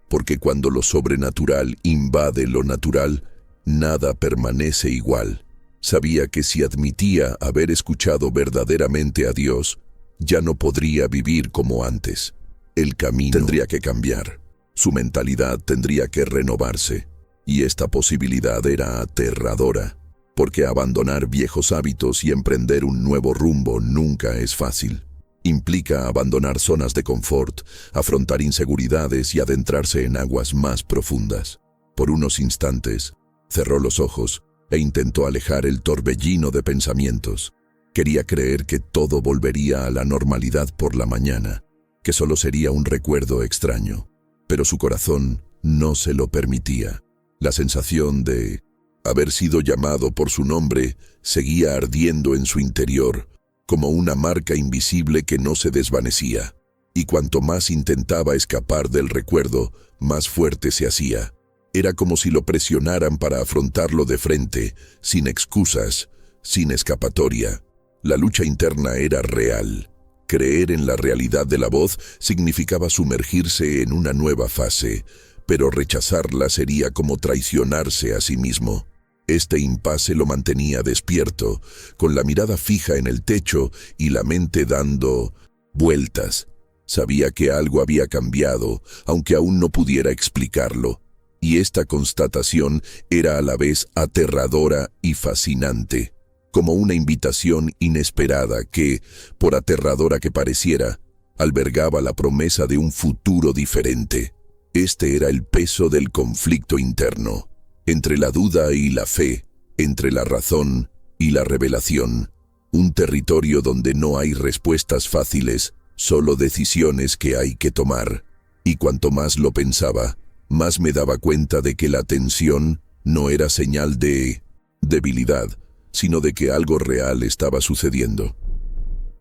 Speaker 1: Porque cuando lo sobrenatural invade lo natural, nada permanece igual. Sabía que si admitía haber escuchado verdaderamente a Dios, ya no podría vivir como antes. El camino tendría que cambiar. Su mentalidad tendría que renovarse. Y esta posibilidad era aterradora, porque abandonar viejos hábitos y emprender un nuevo rumbo nunca es fácil. Implica abandonar zonas de confort, afrontar inseguridades y adentrarse en aguas más profundas. Por unos instantes, cerró los ojos e intentó alejar el torbellino de pensamientos. Quería creer que todo volvería a la normalidad por la mañana, que solo sería un recuerdo extraño. Pero su corazón no se lo permitía. La sensación de haber sido llamado por su nombre seguía ardiendo en su interior, como una marca invisible que no se desvanecía. Y cuanto más intentaba escapar del recuerdo, más fuerte se hacía. Era como si lo presionaran para afrontarlo de frente, sin excusas, sin escapatoria. La lucha interna era real. Creer en la realidad de la voz significaba sumergirse en una nueva fase, pero rechazarla sería como traicionarse a sí mismo. Este impasse lo mantenía despierto, con la mirada fija en el techo y la mente dando vueltas. Sabía que algo había cambiado, aunque aún no pudiera explicarlo. Y esta constatación era a la vez aterradora y fascinante, como una invitación inesperada que, por aterradora que pareciera, albergaba la promesa de un futuro diferente. Este era el peso del conflicto interno, entre la duda y la fe, entre la razón y la revelación. Un territorio donde no hay respuestas fáciles, solo decisiones que hay que tomar. Y cuanto más lo pensaba, más me daba cuenta de que la tensión no era señal de debilidad, sino de que algo real estaba sucediendo.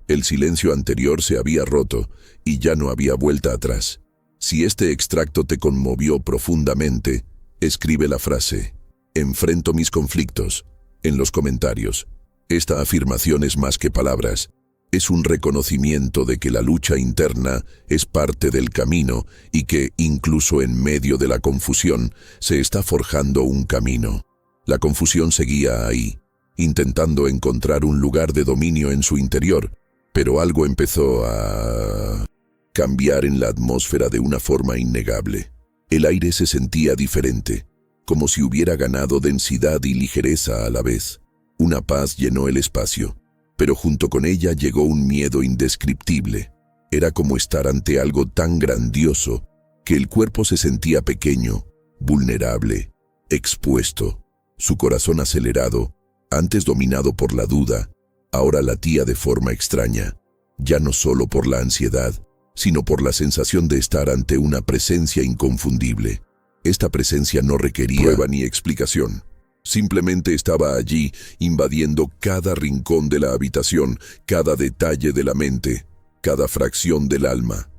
Speaker 1: El silencio anterior se había roto y ya no había vuelta atrás. Si este extracto te conmovió profundamente, escribe la frase «Enfrento mis conflictos» en los comentarios. Esta afirmación es más que palabras. Es un reconocimiento de que la lucha interna es parte del camino y que, incluso en medio de la confusión, se está forjando un camino. La confusión seguía ahí, intentando encontrar un lugar de dominio en su interior, pero algo empezó a cambiar en la atmósfera de una forma innegable. El aire se sentía diferente, como si hubiera ganado densidad y ligereza a la vez. Una paz llenó el espacio, pero junto con ella llegó un miedo indescriptible. Era como estar ante algo tan grandioso que el cuerpo se sentía pequeño, vulnerable, expuesto. Su corazón acelerado, antes dominado por la duda, ahora latía de forma extraña, ya no solo por la ansiedad, sino por la sensación de estar ante una presencia inconfundible. Esta presencia no requería prueba ni explicación. Simplemente estaba allí, invadiendo cada rincón de la habitación, cada detalle de la mente, cada fracción del alma.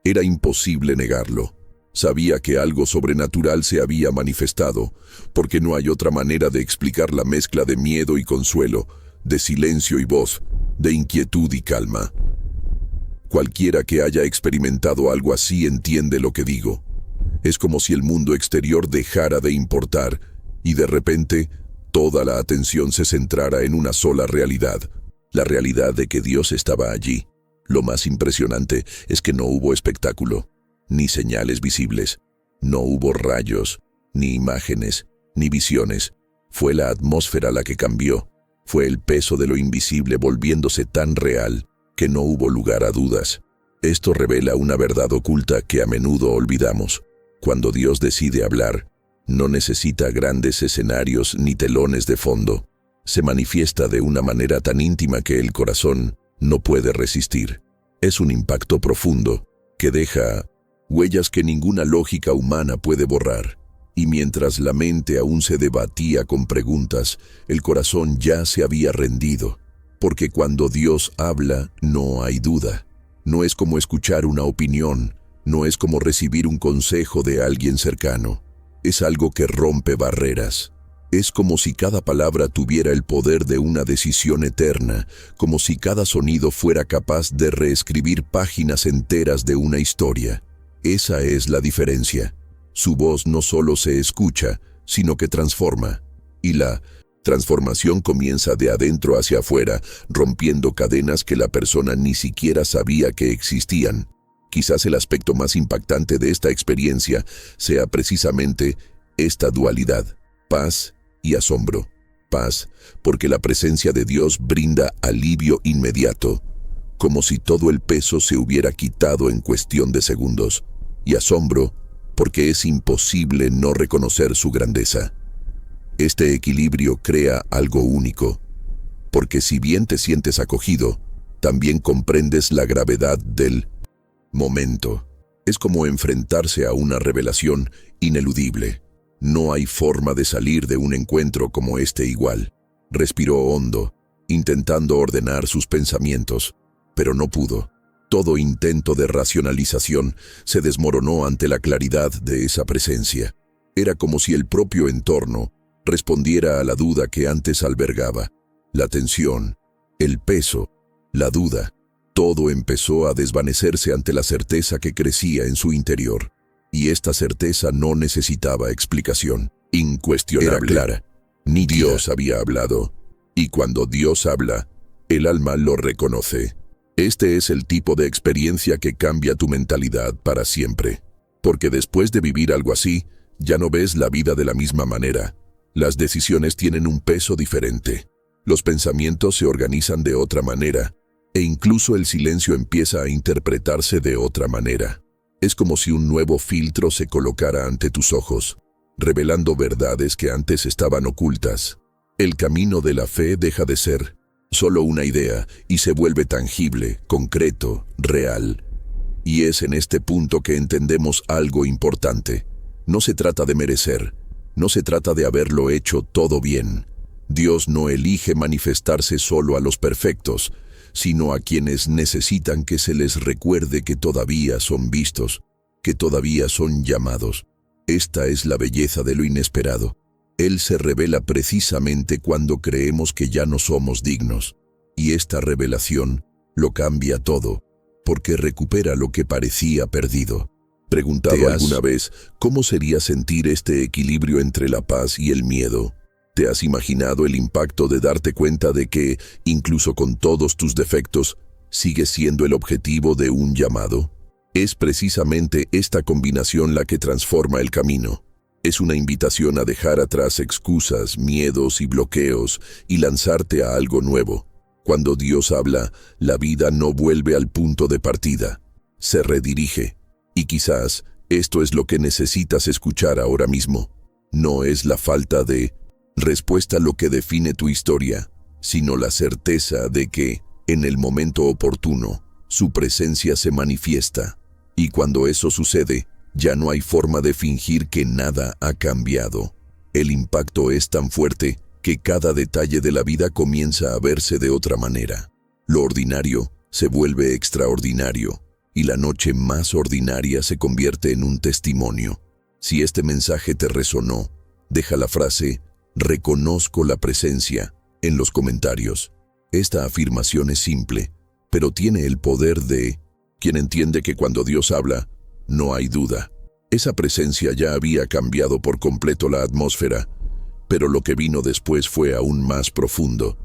Speaker 1: Era imposible negarlo. Sabía que algo sobrenatural se había manifestado, porque no hay otra manera de explicar la mezcla de miedo y consuelo, de silencio y voz, de inquietud y calma. Cualquiera que haya experimentado algo así entiende lo que digo. Es como si el mundo exterior dejara de importar y de repente toda la atención se centrara en una sola realidad, la realidad de que Dios estaba allí. Lo más impresionante es que no hubo espectáculo, ni señales visibles, no hubo rayos, ni imágenes, ni visiones. Fue la atmósfera la que cambió, fue el peso de lo invisible volviéndose tan real que no hubo lugar a dudas. Esto revela una verdad oculta que a menudo olvidamos. Cuando Dios decide hablar, no necesita grandes escenarios ni telones de fondo. Se manifiesta de una manera tan íntima que el corazón no puede resistir. Es un impacto profundo que deja huellas que ninguna lógica humana puede borrar. Y mientras la mente aún se debatía con preguntas, el corazón ya se había rendido. Porque cuando Dios habla, no hay duda. No es como escuchar una opinión, no es como recibir un consejo de alguien cercano. Es algo que rompe barreras. Es como si cada palabra tuviera el poder de una decisión eterna, como si cada sonido fuera capaz de reescribir páginas enteras de una historia. Esa es la diferencia. Su voz no solo se escucha, sino que transforma. Y la transformación comienza de adentro hacia afuera, rompiendo cadenas que la persona ni siquiera sabía que existían. Quizás el aspecto más impactante de esta experiencia sea precisamente esta dualidad, paz y asombro. Paz, porque la presencia de Dios brinda alivio inmediato, como si todo el peso se hubiera quitado en cuestión de segundos. Y asombro, porque es imposible no reconocer su grandeza. Este equilibrio crea algo único, porque si bien te sientes acogido, también comprendes la gravedad del momento. Es como enfrentarse a una revelación ineludible. No hay forma de salir de un encuentro como este igual. Respiró hondo, intentando ordenar sus pensamientos, pero no pudo. Todo intento de racionalización se desmoronó ante la claridad de esa presencia. Era como si el propio entorno respondiera a la duda que antes albergaba. La tensión, el peso, la duda, todo empezó a desvanecerse ante la certeza que crecía en su interior. Y esta certeza no necesitaba explicación. Incuestionable. Era clara. Dios había hablado. Y cuando Dios habla, el alma lo reconoce. Este es el tipo de experiencia que cambia tu mentalidad para siempre. Porque después de vivir algo así, ya no ves la vida de la misma manera. Las decisiones tienen un peso diferente. Los pensamientos se organizan de otra manera. E incluso el silencio empieza a interpretarse de otra manera. Es como si un nuevo filtro se colocara ante tus ojos, revelando verdades que antes estaban ocultas. El camino de la fe deja de ser solo una idea y se vuelve tangible, concreto, real. Y es en este punto que entendemos algo importante. No se trata de merecer, no se trata de haberlo hecho todo bien. Dios no elige manifestarse solo a los perfectos, sino a quienes necesitan que se les recuerde que todavía son vistos, que todavía son llamados. Esta es la belleza de lo inesperado. Él se revela precisamente cuando creemos que ya no somos dignos. Y esta revelación lo cambia todo, porque recupera lo que parecía perdido. ¿Te has alguna vez cómo sería sentir este equilibrio entre la paz y el miedo? ¿Te has imaginado el impacto de darte cuenta de que, incluso con todos tus defectos, sigues siendo el objetivo de un llamado? Es precisamente esta combinación la que transforma el camino. Es una invitación a dejar atrás excusas, miedos y bloqueos y lanzarte a algo nuevo. Cuando Dios habla, la vida no vuelve al punto de partida. Se redirige. Y quizás esto es lo que necesitas escuchar ahora mismo. No es la falta de respuesta lo que define tu historia, sino la certeza de que, en el momento oportuno, su presencia se manifiesta. Y cuando eso sucede, ya no hay forma de fingir que nada ha cambiado. El impacto es tan fuerte que cada detalle de la vida comienza a verse de otra manera. Lo ordinario se vuelve extraordinario, y la noche más ordinaria se convierte en un testimonio. Si este mensaje te resonó, deja la frase "reconozco la presencia" en los comentarios. Esta afirmación es simple, pero tiene el poder de quien entiende que cuando Dios habla, no hay duda. Esa presencia ya había cambiado por completo la atmósfera, pero lo que vino después fue aún más profundo.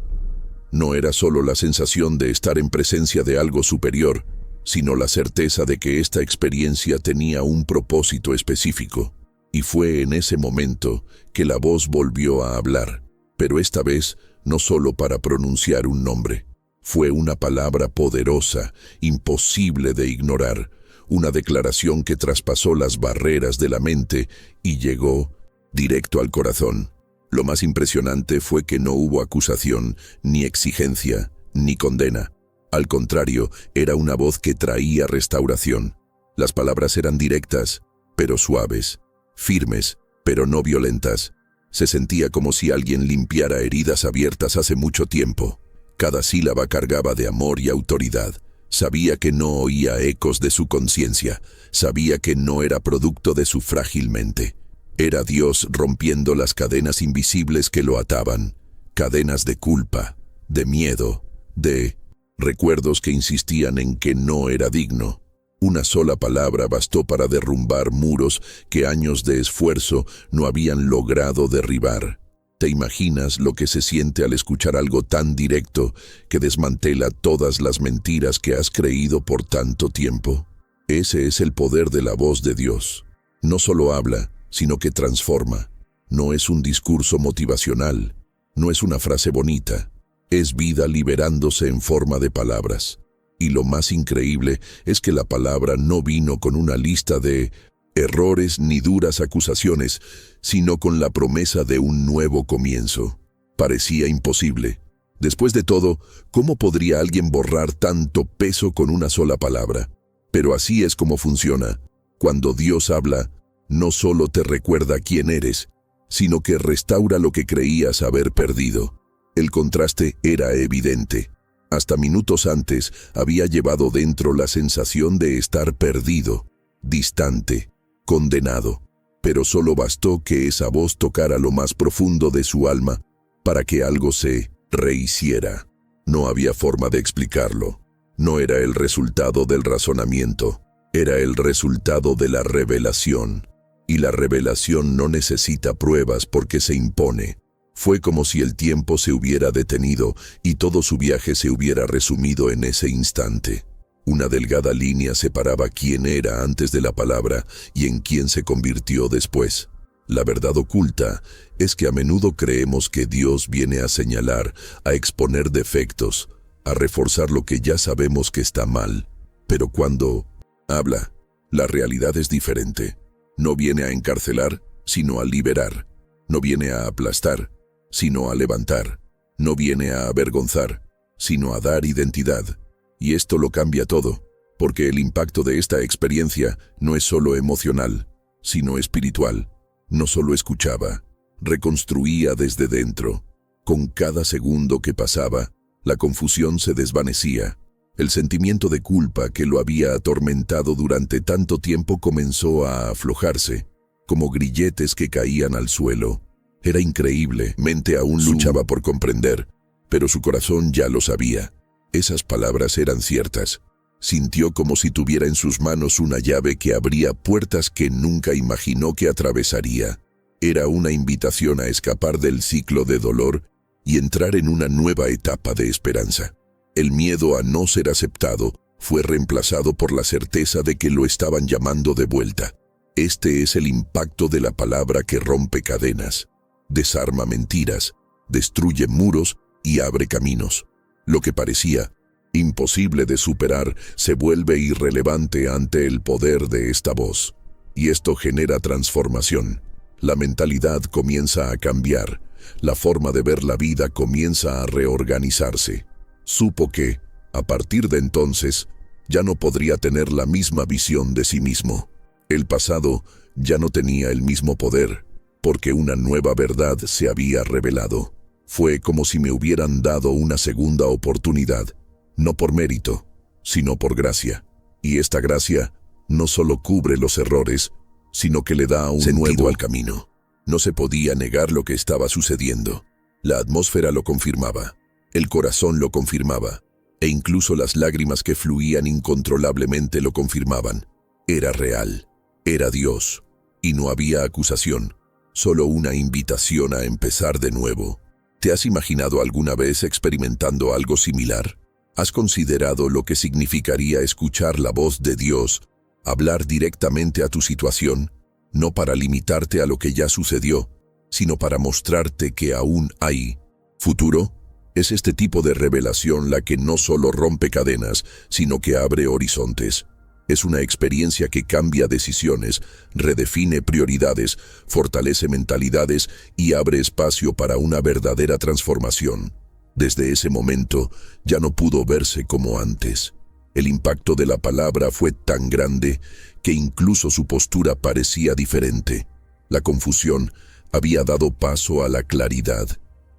Speaker 1: No era solo la sensación de estar en presencia de algo superior, sino la certeza de que esta experiencia tenía un propósito específico. Y fue en ese momento que la voz volvió a hablar, pero esta vez no solo para pronunciar un nombre. Fue una palabra poderosa, imposible de ignorar, una declaración que traspasó las barreras de la mente y llegó directo al corazón. Lo más impresionante fue que no hubo acusación, ni exigencia, ni condena. Al contrario, era una voz que traía restauración. Las palabras eran directas, pero suaves, firmes, pero no violentas. Se sentía como si alguien limpiara heridas abiertas hace mucho tiempo. Cada sílaba cargaba de amor y autoridad. Sabía que no oía ecos de su conciencia. Sabía que no era producto de su frágil mente. Era Dios rompiendo las cadenas invisibles que lo ataban. Cadenas de culpa, de miedo, de recuerdos que insistían en que no era digno. Una sola palabra bastó para derrumbar muros que años de esfuerzo no habían logrado derribar. ¿Te imaginas lo que se siente al escuchar algo tan directo que desmantela todas las mentiras que has creído por tanto tiempo? Ese es el poder de la voz de Dios. No solo habla, sino que transforma. No es un discurso motivacional, no es una frase bonita, es vida liberándose en forma de palabras. Y lo más increíble es que la palabra no vino con una lista de errores ni duras acusaciones, sino con la promesa de un nuevo comienzo. Parecía imposible. Después de todo, ¿cómo podría alguien borrar tanto peso con una sola palabra? Pero así es como funciona. Cuando Dios habla, no solo te recuerda quién eres, sino que restaura lo que creías haber perdido. El contraste era evidente. Hasta minutos antes había llevado dentro la sensación de estar perdido, distante, condenado. Pero solo bastó que esa voz tocara lo más profundo de su alma para que algo se rehiciera. No había forma de explicarlo. No era el resultado del razonamiento, era el resultado de la revelación. Y la revelación no necesita pruebas porque se impone. Fue como si el tiempo se hubiera detenido y todo su viaje se hubiera resumido en ese instante. Una delgada línea separaba quién era antes de la palabra y en quién se convirtió después. La verdad oculta es que a menudo creemos que Dios viene a señalar, a exponer defectos, a reforzar lo que ya sabemos que está mal. Pero cuando habla, la realidad es diferente. No viene a encarcelar, sino a liberar. No viene a aplastar, sino a levantar. No viene a avergonzar, sino a dar identidad. Y esto lo cambia todo, porque el impacto de esta experiencia no es solo emocional, sino espiritual. No solo escuchaba, reconstruía desde dentro. Con cada segundo que pasaba, la confusión se desvanecía. El sentimiento de culpa que lo había atormentado durante tanto tiempo comenzó a aflojarse, como grilletes que caían al suelo. Era increíble, mente aún luchaba por comprender, pero su corazón ya lo sabía. Esas palabras eran ciertas. Sintió como si tuviera en sus manos una llave que abría puertas que nunca imaginó que atravesaría. Era una invitación a escapar del ciclo de dolor y entrar en una nueva etapa de esperanza. El miedo a no ser aceptado fue reemplazado por la certeza de que lo estaban llamando de vuelta. Este es el impacto de la palabra que rompe cadenas, desarma mentiras, destruye muros y abre caminos. Lo que parecía imposible de superar se vuelve irrelevante ante el poder de esta voz. Y esto genera transformación. La mentalidad comienza a cambiar, la forma de ver la vida comienza a reorganizarse. Supo que, a partir de entonces, ya no podría tener la misma visión de sí mismo. El pasado ya no tenía el mismo poder, porque una nueva verdad se había revelado. Fue como si me hubieran dado una segunda oportunidad, no por mérito, sino por gracia. Y esta gracia no solo cubre los errores, sino que le da un sentido al camino. No se podía negar lo que estaba sucediendo. La atmósfera lo confirmaba, el corazón lo confirmaba, e incluso las lágrimas que fluían incontrolablemente lo confirmaban. Era real. Era Dios, y no había acusación, solo una invitación a empezar de nuevo. ¿Te has imaginado alguna vez experimentando algo similar? ¿Has considerado lo que significaría escuchar la voz de Dios, hablar directamente a tu situación, no para limitarte a lo que ya sucedió, sino para mostrarte que aún hay futuro? Es este tipo de revelación la que no solo rompe cadenas, sino que abre horizontes. Es una experiencia que cambia decisiones, redefine prioridades, fortalece mentalidades y abre espacio para una verdadera transformación. Desde ese momento, ya no pudo verse como antes. El impacto de la palabra fue tan grande que incluso su postura parecía diferente. La confusión había dado paso a la claridad,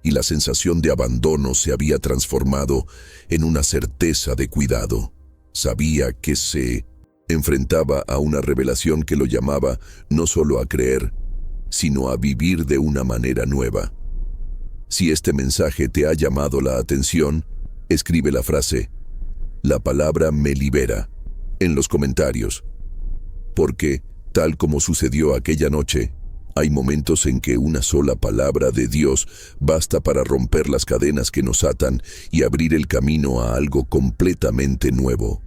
Speaker 1: y la sensación de abandono se había transformado en una certeza de cuidado. Sabía que se enfrentaba a una revelación que lo llamaba no solo a creer, sino a vivir de una manera nueva. Si este mensaje te ha llamado la atención, escribe la frase "La palabra me libera" en los comentarios. Porque, tal como sucedió aquella noche, hay momentos en que una sola palabra de Dios basta para romper las cadenas que nos atan y abrir el camino a algo completamente nuevo.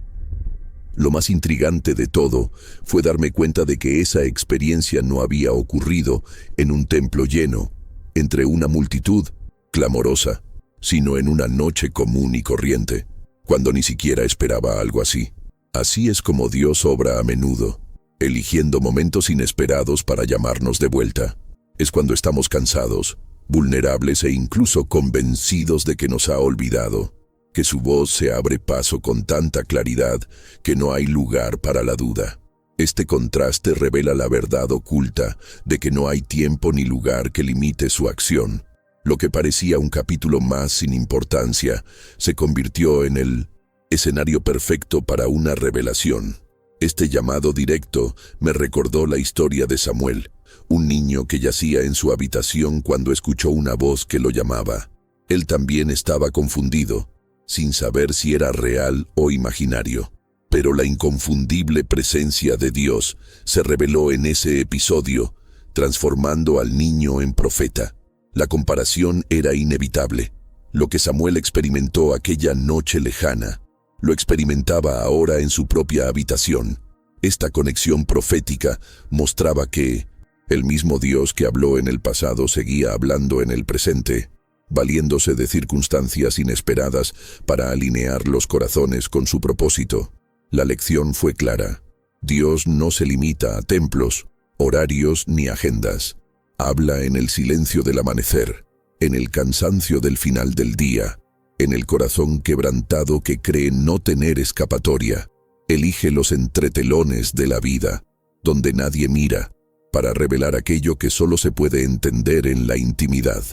Speaker 1: Lo más intrigante de todo fue darme cuenta de que esa experiencia no había ocurrido en un templo lleno, entre una multitud clamorosa, sino en una noche común y corriente, cuando ni siquiera esperaba algo así. Así es como Dios obra a menudo, eligiendo momentos inesperados para llamarnos de vuelta. Es cuando estamos cansados, vulnerables e incluso convencidos de que nos ha olvidado, que su voz se abre paso con tanta claridad que no hay lugar para la duda. Este contraste revela la verdad oculta de que no hay tiempo ni lugar que limite su acción. Lo que parecía un capítulo más sin importancia se convirtió en el escenario perfecto para una revelación. Este llamado directo me recordó la historia de Samuel, un niño que yacía en su habitación cuando escuchó una voz que lo llamaba. Él también estaba confundido, sin saber si era real o imaginario. Pero la inconfundible presencia de Dios se reveló en ese episodio, transformando al niño en profeta. La comparación era inevitable. Lo que Samuel experimentó aquella noche lejana, lo experimentaba ahora en su propia habitación. Esta conexión profética mostraba que el mismo Dios que habló en el pasado seguía hablando en el presente, valiéndose de circunstancias inesperadas para alinear los corazones con su propósito. La lección fue clara. Dios no se limita a templos, horarios ni agendas. Habla en el silencio del amanecer, en el cansancio del final del día, en el corazón quebrantado que cree no tener escapatoria. Elige los entretelones de la vida, donde nadie mira, para revelar aquello que solo se puede entender en la intimidad.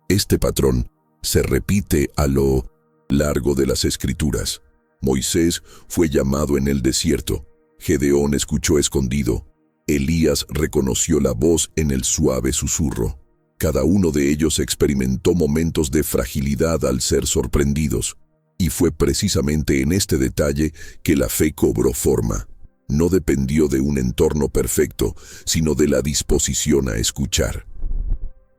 Speaker 1: Este patrón se repite a lo largo de las Escrituras. Moisés fue llamado en el desierto, Gedeón escuchó escondido, Elías reconoció la voz en el suave susurro. Cada uno de ellos experimentó momentos de fragilidad al ser sorprendidos, y fue precisamente en este detalle que la fe cobró forma. No dependió de un entorno perfecto, sino de la disposición a escuchar.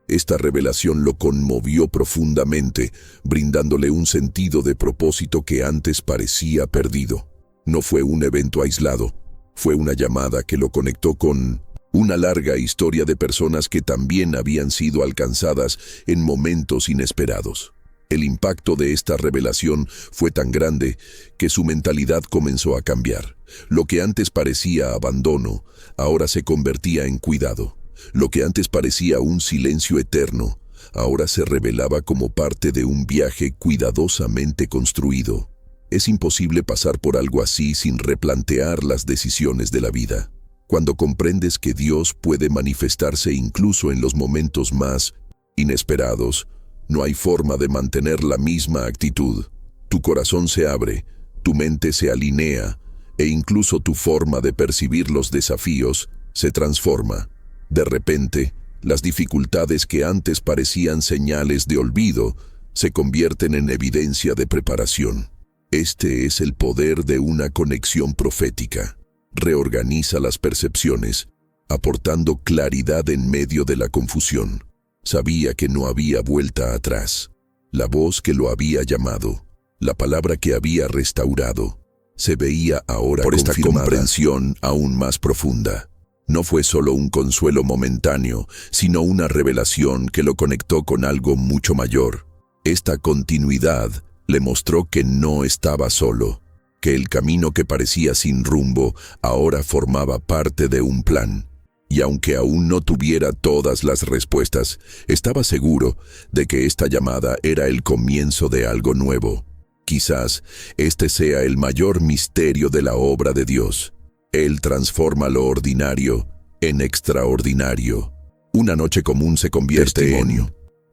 Speaker 1: Esta revelación lo conmovió profundamente, brindándole un sentido de propósito que antes parecía perdido. No fue un evento aislado, fue una llamada que lo conectó con una larga historia de personas que también habían sido alcanzadas en momentos inesperados. El impacto de esta revelación fue tan grande que su mentalidad comenzó a cambiar. Lo que antes parecía abandono, ahora se convertía en cuidado. Lo que antes parecía un silencio eterno, ahora se revelaba como parte de un viaje cuidadosamente construido. Es imposible pasar por algo así sin replantear las decisiones de la vida. Cuando comprendes que Dios puede manifestarse incluso en los momentos más inesperados, no hay forma de mantener la misma actitud. Tu corazón se abre, tu mente se alinea, e incluso tu forma de percibir los desafíos se transforma. De repente, las dificultades que antes parecían señales de olvido se convierten en evidencia de preparación. Este es el poder de una conexión profética. reorganiza las percepciones, aportando claridad en medio de la confusión. Sabía que no había vuelta atrás. La voz que lo había llamado, la palabra que había restaurado, se veía ahora por esta comprensión aún más profunda. No fue solo un consuelo momentáneo, sino una revelación que lo conectó con algo mucho mayor. Esta continuidad le mostró que no estaba solo, que el camino que parecía sin rumbo ahora formaba parte de un plan. Y aunque aún no tuviera todas las respuestas, estaba seguro de que esta llamada era el comienzo de algo nuevo. Quizás este sea el mayor misterio de la obra de Dios. Él transforma lo ordinario en extraordinario. Una noche común se convierte en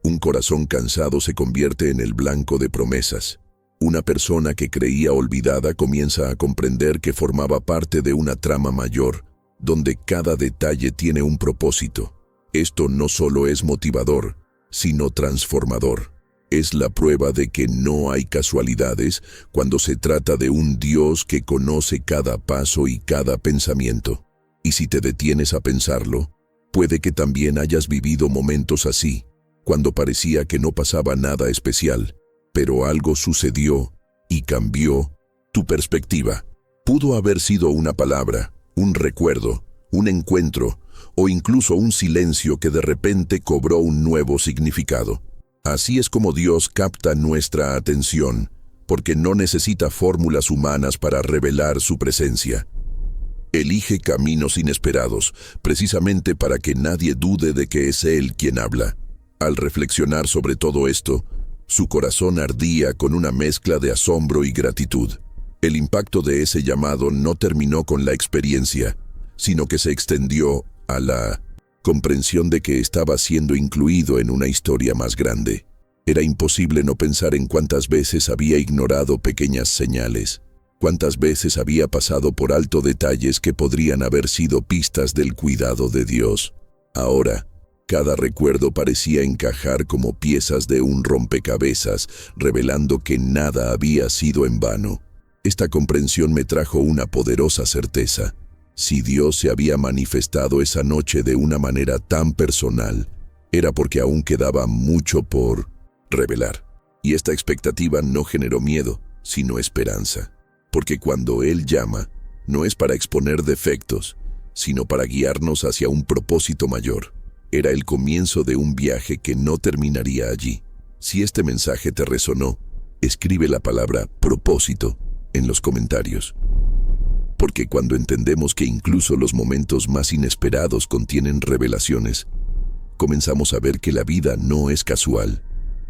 Speaker 1: un corazón cansado se convierte en el blanco de promesas. Una persona que creía olvidada comienza a comprender que formaba parte de una trama mayor, donde cada detalle tiene un propósito. Esto no solo es motivador, sino transformador. Es la prueba de que no hay casualidades cuando se trata de un Dios que conoce cada paso y cada pensamiento. Y si te detienes a pensarlo, puede que también hayas vivido momentos así, cuando parecía que no pasaba nada especial, pero algo sucedió y cambió tu perspectiva. Pudo haber sido una palabra, un recuerdo, un encuentro o incluso un silencio que de repente cobró un nuevo significado. Así es como Dios capta nuestra atención, porque no necesita fórmulas humanas para revelar su presencia. Elige caminos inesperados, precisamente para que nadie dude de que es Él quien habla. Al reflexionar sobre todo esto, su corazón ardía con una mezcla de asombro y gratitud. El impacto de ese llamado no terminó con la experiencia, sino que se extendió a la comprensión de que estaba siendo incluido en una historia más grande. Era imposible no pensar en cuántas veces había ignorado pequeñas señales, cuántas veces había pasado por alto detalles que podrían haber sido pistas del cuidado de Dios. Ahora, cada recuerdo parecía encajar como piezas de un rompecabezas, revelando que nada había sido en vano. Esta comprensión me trajo una poderosa certeza. Si Dios se había manifestado esa noche de una manera tan personal, era porque aún quedaba mucho por revelar. Y esta expectativa no generó miedo, sino esperanza. Porque cuando Él llama, no es para exponer defectos, sino para guiarnos hacia un propósito mayor. Era el comienzo de un viaje que no terminaría allí. Si este mensaje te resonó, escribe la palabra propósito en los comentarios. Porque cuando entendemos que incluso los momentos más inesperados contienen revelaciones, comenzamos a ver que la vida no es casual,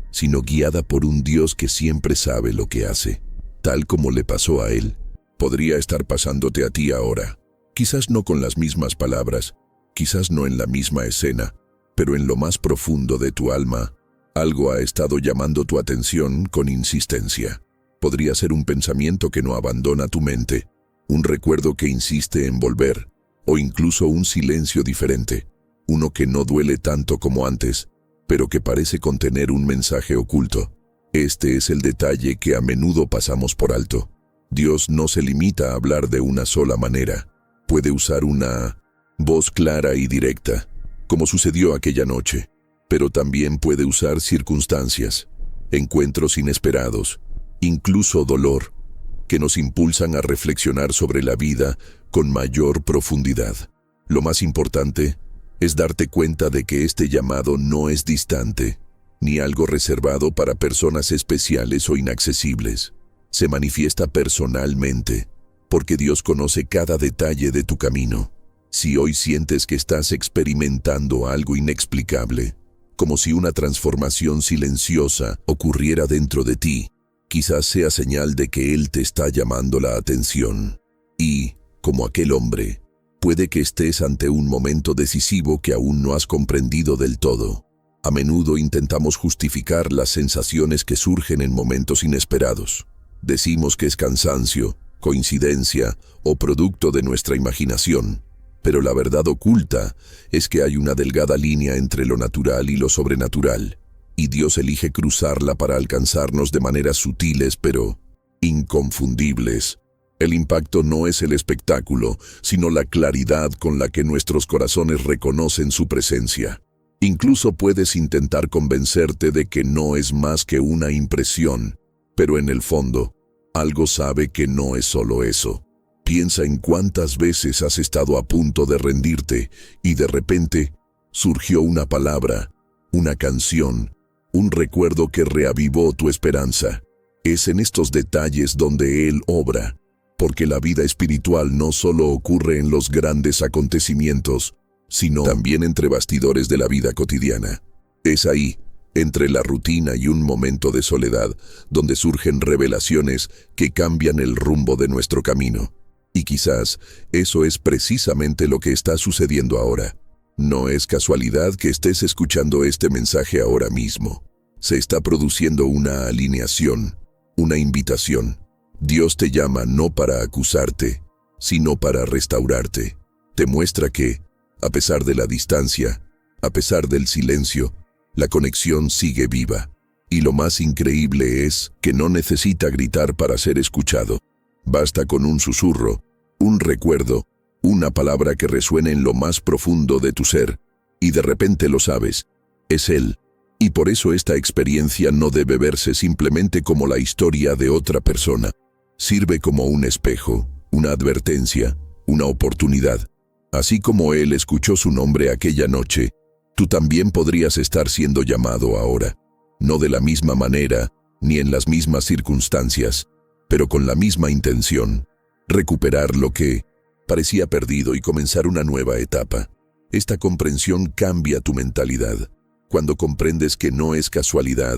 Speaker 1: sino guiada por un Dios que siempre sabe lo que hace. Tal como le pasó a Él, podría estar pasándote a ti ahora. Quizás no con las mismas palabras, quizás no en la misma escena, pero en lo más profundo de tu alma, algo ha estado llamando tu atención con insistencia. Podría ser un pensamiento que no abandona tu mente, un recuerdo que insiste en volver, o incluso un silencio diferente, uno que no duele tanto como antes, pero que parece contener un mensaje oculto. Este es el detalle que a menudo pasamos por alto. Dios no se limita a hablar de una sola manera. Puede usar una voz clara y directa, como sucedió aquella noche, pero también puede usar circunstancias, encuentros inesperados, incluso dolor, que nos impulsan a reflexionar sobre la vida con mayor profundidad. Lo más importante es darte cuenta de que este llamado no es distante, ni algo reservado para personas especiales o inaccesibles. Se manifiesta personalmente, porque Dios conoce cada detalle de tu camino. Si hoy sientes que estás experimentando algo inexplicable, como si una transformación silenciosa ocurriera dentro de ti, quizás sea señal de que Él te está llamando la atención. Y, como aquel hombre, puede que estés ante un momento decisivo que aún no has comprendido del todo. A menudo intentamos justificar las sensaciones que surgen en momentos inesperados. Decimos que es cansancio, coincidencia o producto de nuestra imaginación. Pero la verdad oculta es que hay una delgada línea entre lo natural y lo sobrenatural, y Dios elige cruzarla para alcanzarnos de maneras sutiles pero inconfundibles. El impacto no es el espectáculo, sino la claridad con la que nuestros corazones reconocen su presencia. Incluso puedes intentar convencerte de que no es más que una impresión, pero en el fondo, algo sabe que no es solo eso. Piensa en cuántas veces has estado a punto de rendirte y de repente surgió una palabra, una canción, un recuerdo que reavivó tu esperanza. Es en estos detalles donde Él obra, porque la vida espiritual no solo ocurre en los grandes acontecimientos, sino también entre bastidores de la vida cotidiana. Es ahí, entre la rutina y un momento de soledad, donde surgen revelaciones que cambian el rumbo de nuestro camino. Y quizás eso es precisamente lo que está sucediendo ahora. No es casualidad que estés escuchando este mensaje ahora mismo. Se está produciendo una alineación, una invitación. Dios te llama no para acusarte, sino para restaurarte. Te muestra que, a pesar de la distancia, a pesar del silencio, la conexión sigue viva. Y lo más increíble es que no necesita gritar para ser escuchado. Basta con un susurro, un recuerdo, una palabra que resuene en lo más profundo de tu ser, y de repente lo sabes, es Él. Y por eso esta experiencia no debe verse simplemente como la historia de otra persona. Sirve como un espejo, una advertencia, una oportunidad. Así como Él escuchó su nombre aquella noche, tú también podrías estar siendo llamado ahora. No de la misma manera, ni en las mismas circunstancias, pero con la misma intención. Recuperar lo que parecía perdido y comenzar una nueva etapa. Esta comprensión cambia tu mentalidad. Cuando comprendes que no es casualidad,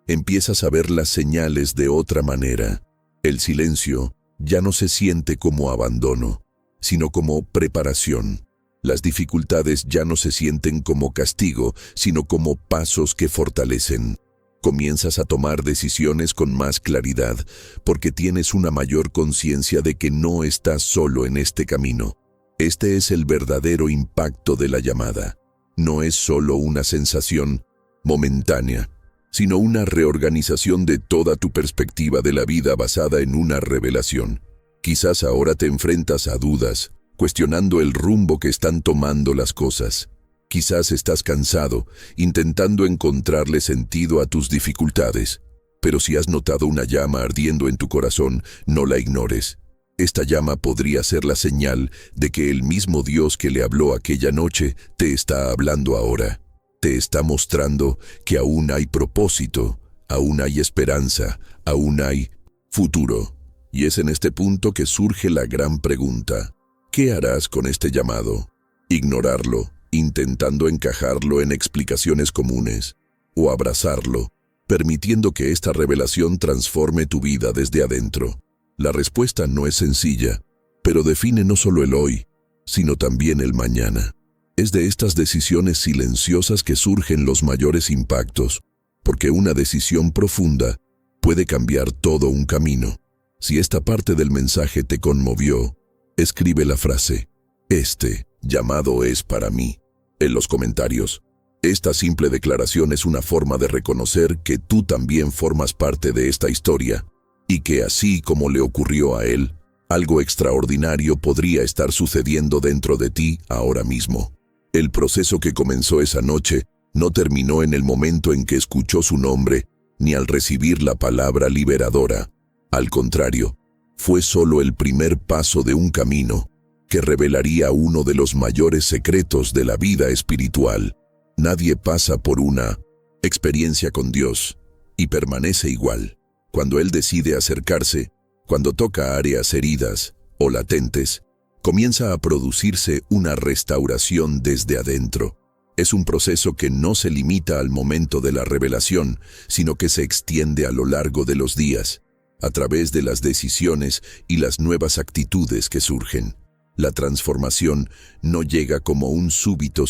Speaker 1: empiezas a ver las señales de otra manera. El silencio ya no se siente como abandono, sino como preparación. Las dificultades ya no se sienten como castigo, sino como pasos que fortalecen. Comienzas a tomar decisiones con más claridad, porque tienes una mayor conciencia de que no estás solo en este camino. Este es el verdadero impacto de la llamada. No es solo una sensación momentánea, sino una reorganización de toda tu perspectiva de la vida basada en una revelación. Quizás ahora te enfrentas a dudas, cuestionando el rumbo que están tomando las cosas. Quizás estás cansado, intentando encontrarle sentido a tus dificultades. Pero si has notado una llama ardiendo en tu corazón, no la ignores. Esta llama podría ser la señal de que el mismo Dios que le habló aquella noche te está hablando ahora. Te está mostrando que aún hay propósito, aún hay esperanza, aún hay futuro. Y es en este punto que surge la gran pregunta: ¿qué harás con este llamado? ¿Ignorarlo, intentando encajarlo en explicaciones comunes? ¿O abrazarlo, permitiendo que esta revelación transforme tu vida desde adentro? La respuesta no es sencilla, pero define no solo el hoy, sino también el mañana. Es de estas decisiones silenciosas que surgen los mayores impactos, porque una decisión profunda puede cambiar todo un camino. Si esta parte del mensaje te conmovió, escribe la frase: "Este llamado es para mí" en los comentarios. Esta simple declaración es una forma de reconocer que tú también formas parte de esta historia, y que así como le ocurrió a él, algo extraordinario podría estar sucediendo dentro de ti ahora mismo. El proceso que comenzó esa noche no terminó en el momento en que escuchó su nombre, ni al recibir la palabra liberadora. Al contrario, fue solo el primer paso de un camino que revelaría uno de los mayores secretos de la vida espiritual. Nadie pasa por una experiencia con Dios y permanece igual. Cuando Él decide acercarse, cuando toca áreas heridas o latentes, comienza a producirse una restauración desde adentro. Es un proceso que no se limita al momento de la revelación, sino que se extiende a lo largo de los días, a través de las decisiones y las nuevas actitudes que surgen. La transformación no llega como un súbito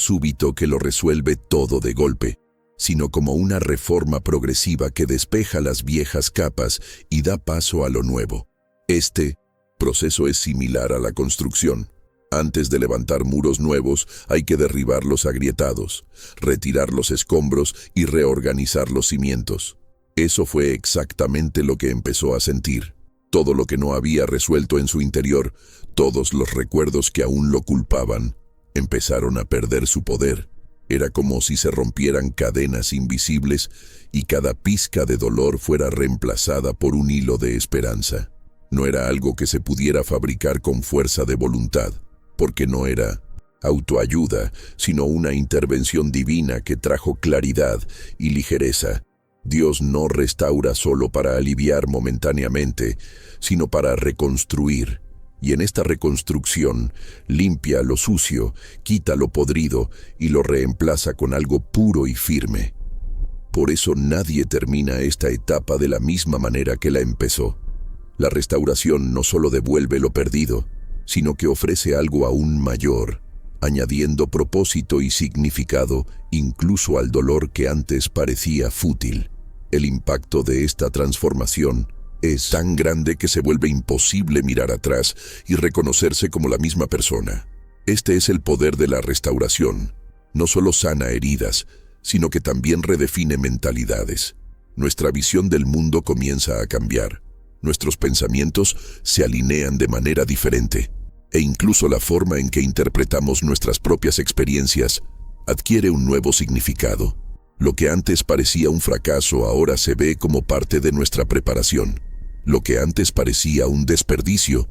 Speaker 1: que lo resuelve todo de golpe, sino como una reforma progresiva que despeja las viejas capas y da paso a lo nuevo. Este proceso es similar a la construcción. Antes de levantar muros nuevos, hay que derribar los agrietados, retirar los escombros y reorganizar los cimientos. Eso fue exactamente lo que empezó a sentir. todo lo que no había resuelto en su interior, todos los recuerdos que aún lo culpaban, empezaron a perder su poder. Era como si se rompieran cadenas invisibles y cada pizca de dolor fuera reemplazada por un hilo de esperanza. No era algo que se pudiera fabricar con fuerza de voluntad, porque no era autoayuda, sino una intervención divina que trajo claridad y ligereza. Dios no restaura solo para aliviar momentáneamente, sino para reconstruir. Y en esta reconstrucción limpia lo sucio, quita lo podrido y lo reemplaza con algo puro y firme. Por eso nadie termina esta etapa de la misma manera que la empezó. La restauración no solo devuelve lo perdido, sino que ofrece algo aún mayor, añadiendo propósito y significado incluso al dolor que antes parecía fútil. El impacto de esta transformación es tan grande que se vuelve imposible mirar atrás y reconocerse como la misma persona. Este es el poder de la restauración. No solo sana heridas, sino que también redefine mentalidades. Nuestra visión del mundo comienza a cambiar. Nuestros pensamientos se alinean de manera diferente, e incluso la forma en que interpretamos nuestras propias experiencias adquiere un nuevo significado. Lo que antes parecía un fracaso ahora se ve como parte de nuestra preparación. Lo que antes parecía un desperdicio,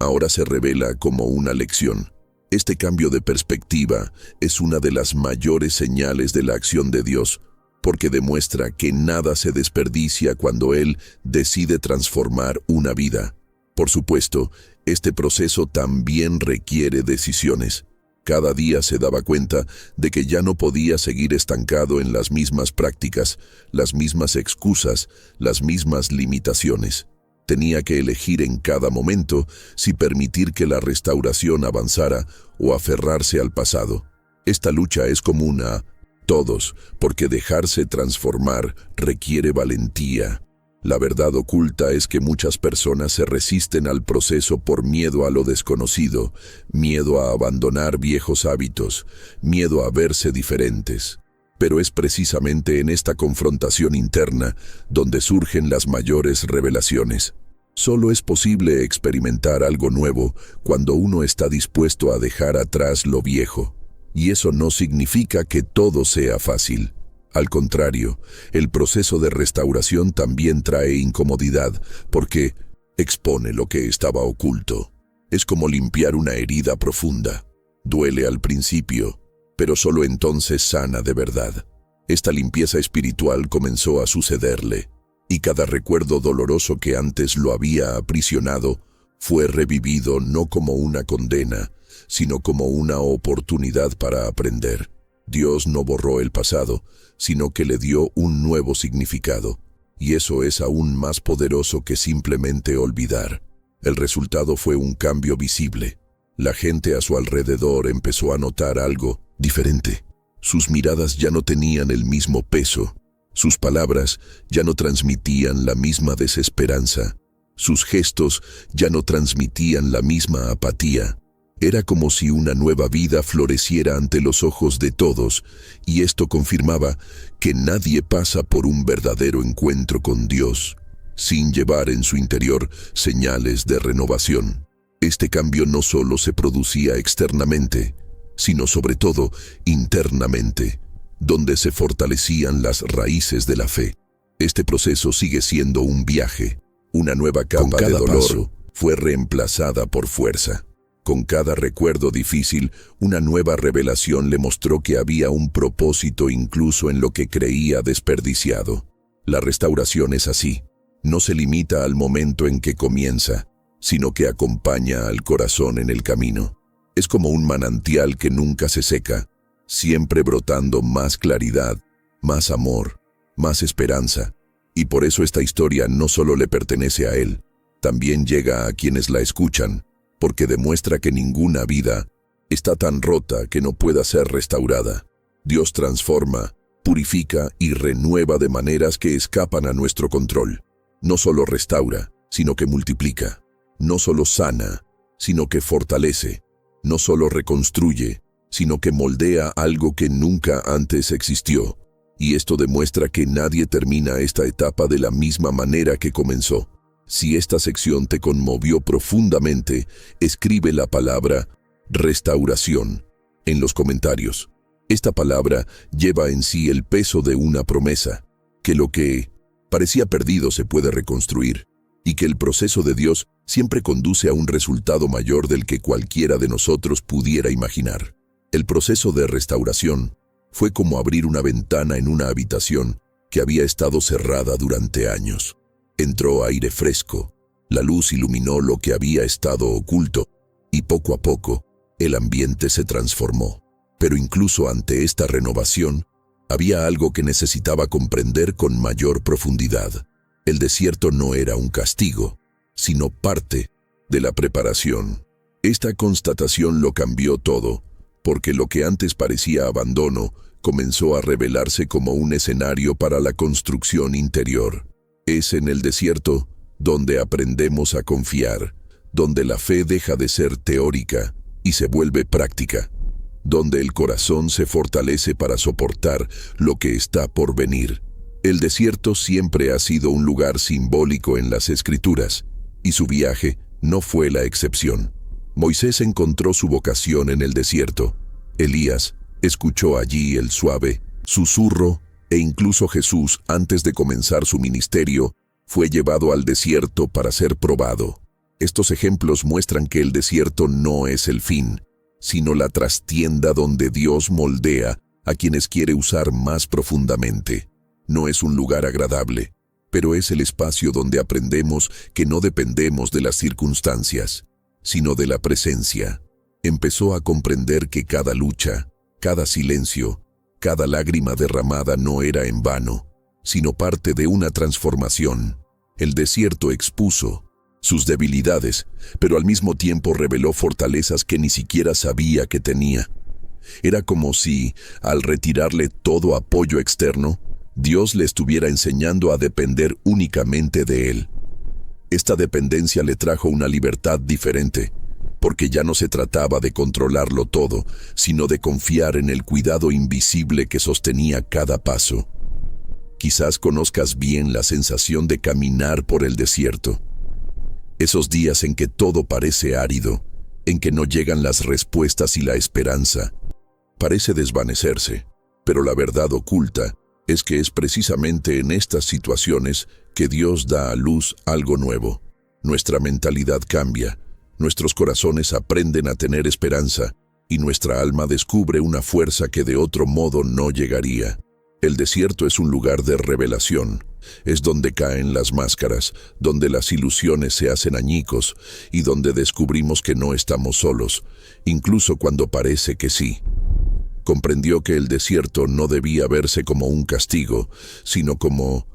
Speaker 1: ahora se revela como una lección. Este cambio de perspectiva es una de las mayores señales de la acción de Dios, porque demuestra que nada se desperdicia cuando Él decide transformar una vida. Por supuesto, este proceso también requiere decisiones. Cada día se daba cuenta de que ya no podía seguir estancado en las mismas prácticas, las mismas excusas, las mismas limitaciones. Tenía que elegir en cada momento si permitir que la restauración avanzara o aferrarse al pasado. Esta lucha es común a todos, porque dejarse transformar requiere valentía. La verdad oculta es que muchas personas se resisten al proceso por miedo a lo desconocido, miedo a abandonar viejos hábitos, miedo a verse diferentes. Pero es precisamente en esta confrontación interna donde surgen las mayores revelaciones. Solo es posible experimentar algo nuevo cuando uno está dispuesto a dejar atrás lo viejo. Y eso no significa que todo sea fácil. Al contrario, el proceso de restauración también trae incomodidad, porque expone lo que estaba oculto. Es como limpiar una herida profunda. Duele al principio, pero solo entonces sana de verdad. Esta limpieza espiritual comenzó a sucederle, y cada recuerdo doloroso que antes lo había aprisionado fue revivido no como una condena, sino como una oportunidad para aprender. Dios no borró el pasado, sino que le dio un nuevo significado, y eso es aún más poderoso que simplemente olvidar. El resultado fue un cambio visible. La gente a su alrededor empezó a notar algo diferente. Sus miradas ya no tenían el mismo peso, sus palabras ya no transmitían la misma desesperanza, sus gestos ya no transmitían la misma apatía. Era como si una nueva vida floreciera ante los ojos de todos, y esto confirmaba que nadie pasa por un verdadero encuentro con Dios sin llevar en su interior señales de renovación. Este cambio no solo se producía externamente, sino sobre todo internamente, donde se fortalecían las raíces de la fe. Este proceso sigue siendo un viaje. Una nueva capa de dolor fue reemplazada por fuerza. Con cada recuerdo difícil, una nueva revelación le mostró que había un propósito incluso en lo que creía desperdiciado. La restauración es así. No se limita al momento en que comienza, sino que acompaña al corazón en el camino. Es como un manantial que nunca se seca, siempre brotando más claridad, más amor, más esperanza. Y por eso esta historia no solo le pertenece a él, también llega a quienes la escuchan, porque demuestra que ninguna vida está tan rota que no pueda ser restaurada. Dios transforma, purifica y renueva de maneras que escapan a nuestro control. No solo restaura, sino que multiplica. No solo sana, sino que fortalece. No solo reconstruye, sino que moldea algo que nunca antes existió. Y esto demuestra que nadie termina esta etapa de la misma manera que comenzó. Si esta sección te conmovió profundamente, escribe la palabra restauración en los comentarios. Esta palabra lleva en sí el peso de una promesa, que lo que parecía perdido se puede reconstruir, y que el proceso de Dios siempre conduce a un resultado mayor del que cualquiera de nosotros pudiera imaginar. El proceso de restauración fue como abrir una ventana en una habitación que había estado cerrada durante años. Entró aire fresco, la luz iluminó lo que había estado oculto, y poco a poco el ambiente se transformó. Pero incluso ante esta renovación, había algo que necesitaba comprender con mayor profundidad. El desierto no era un castigo, sino parte de la preparación. Esta constatación lo cambió todo, porque lo que antes parecía abandono comenzó a revelarse como un escenario para la construcción interior. Es en el desierto donde aprendemos a confiar, donde la fe deja de ser teórica y se vuelve práctica, donde el corazón se fortalece para soportar lo que está por venir. El desierto siempre ha sido un lugar simbólico en las Escrituras, y su viaje no fue la excepción. Moisés encontró su vocación en el desierto. Elías escuchó allí el suave susurro, e incluso Jesús, antes de comenzar su ministerio, fue llevado al desierto para ser probado. Estos ejemplos muestran que el desierto no es el fin, sino la trastienda donde Dios moldea a quienes quiere usar más profundamente. No es un lugar agradable, pero es el espacio donde aprendemos que no dependemos de las circunstancias, sino de la presencia. Empezó a comprender que cada lucha, cada silencio, cada lágrima derramada no era en vano, sino parte de una transformación. El desierto expuso sus debilidades, pero al mismo tiempo reveló fortalezas que ni siquiera sabía que tenía. Era como si, al retirarle todo apoyo externo, Dios le estuviera enseñando a depender únicamente de Él. Esta dependencia le trajo una libertad diferente, porque ya no se trataba de controlarlo todo, sino de confiar en el cuidado invisible que sostenía cada paso. Quizás conozcas bien la sensación de caminar por el desierto. Esos días en que todo parece árido, en que no llegan las respuestas y la esperanza parece desvanecerse, pero la verdad oculta es que es precisamente en estas situaciones que Dios da a luz algo nuevo. Nuestra mentalidad cambia, nuestros corazones aprenden a tener esperanza y nuestra alma descubre una fuerza que de otro modo no llegaría. El desierto es un lugar de revelación, es donde caen las máscaras, donde las ilusiones se hacen añicos y donde descubrimos que no estamos solos, incluso cuando parece que sí. Comprendió que el desierto no debía verse como un castigo, sino como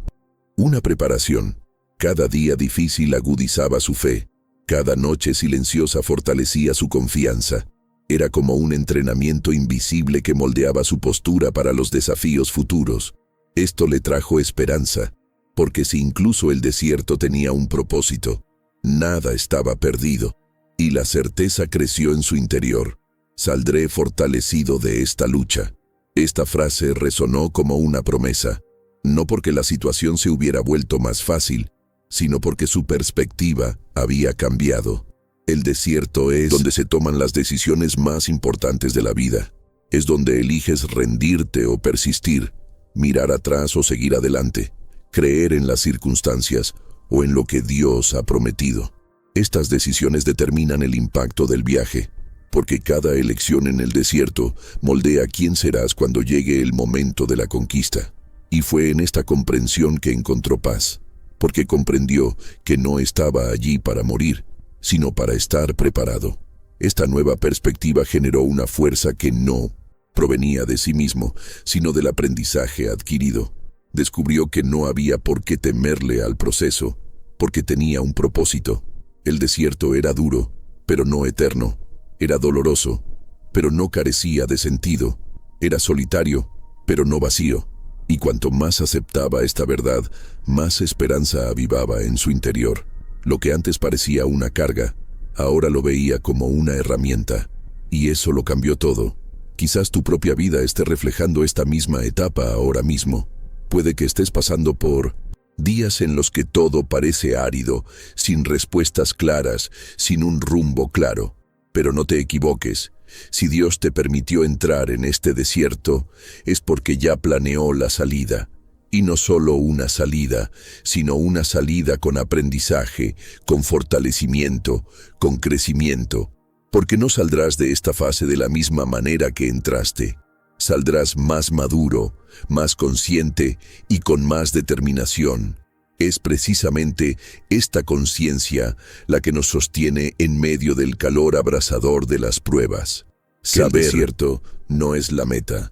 Speaker 1: una preparación. Cada día difícil agudizaba su fe, cada noche silenciosa fortalecía su confianza. Era como un entrenamiento invisible que moldeaba su postura para los desafíos futuros. Esto le trajo esperanza, porque si incluso el desierto tenía un propósito, nada estaba perdido, y la certeza creció en su interior. Saldré fortalecido de esta lucha. Esta frase resonó como una promesa, no porque la situación se hubiera vuelto más fácil, sino porque su perspectiva había cambiado. El desierto es donde se toman las decisiones más importantes de la vida. Es donde eliges rendirte o persistir, mirar atrás o seguir adelante, creer en las circunstancias o en lo que Dios ha prometido. Estas decisiones determinan el impacto del viaje, porque cada elección en el desierto moldea quién serás cuando llegue el momento de la conquista. Y fue en esta comprensión que encontró paz, porque comprendió que no estaba allí para morir, sino para estar preparado. Esta nueva perspectiva generó una fuerza que no provenía de sí mismo, sino del aprendizaje adquirido. Descubrió que no había por qué temerle al proceso, porque tenía un propósito. El desierto era duro, pero no eterno. Era doloroso, pero no carecía de sentido. Era solitario, pero no vacío. Y cuanto más aceptaba esta verdad, más esperanza avivaba en su interior. Lo que antes parecía una carga, ahora lo veía como una herramienta. Y eso lo cambió todo. Quizás tu propia vida esté reflejando esta misma etapa ahora mismo. Puede que estés pasando por Días en los que todo parece árido, sin respuestas claras, sin un rumbo claro. Pero no te equivoques, si Dios te permitió entrar en este desierto, es porque ya planeó la salida. Y no solo una salida, sino una salida con aprendizaje, con fortalecimiento, con crecimiento. Porque no saldrás de esta fase de la misma manera que entraste. Saldrás más maduro, más consciente y con más determinación. Es precisamente esta conciencia la que nos sostiene en medio del calor abrasador de las pruebas. Saber el desierto no es la meta,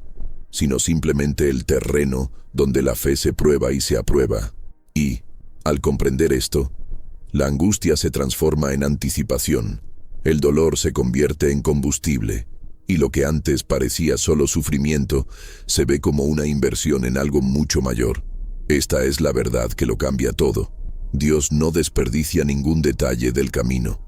Speaker 1: sino simplemente el terreno donde la fe se prueba y se aprueba. Y, al comprender esto, la angustia se transforma en anticipación, el dolor se convierte en combustible, y lo que antes parecía solo sufrimiento se ve como una inversión en algo mucho mayor. Esta es la verdad que lo cambia todo. Dios no desperdicia ningún detalle del camino.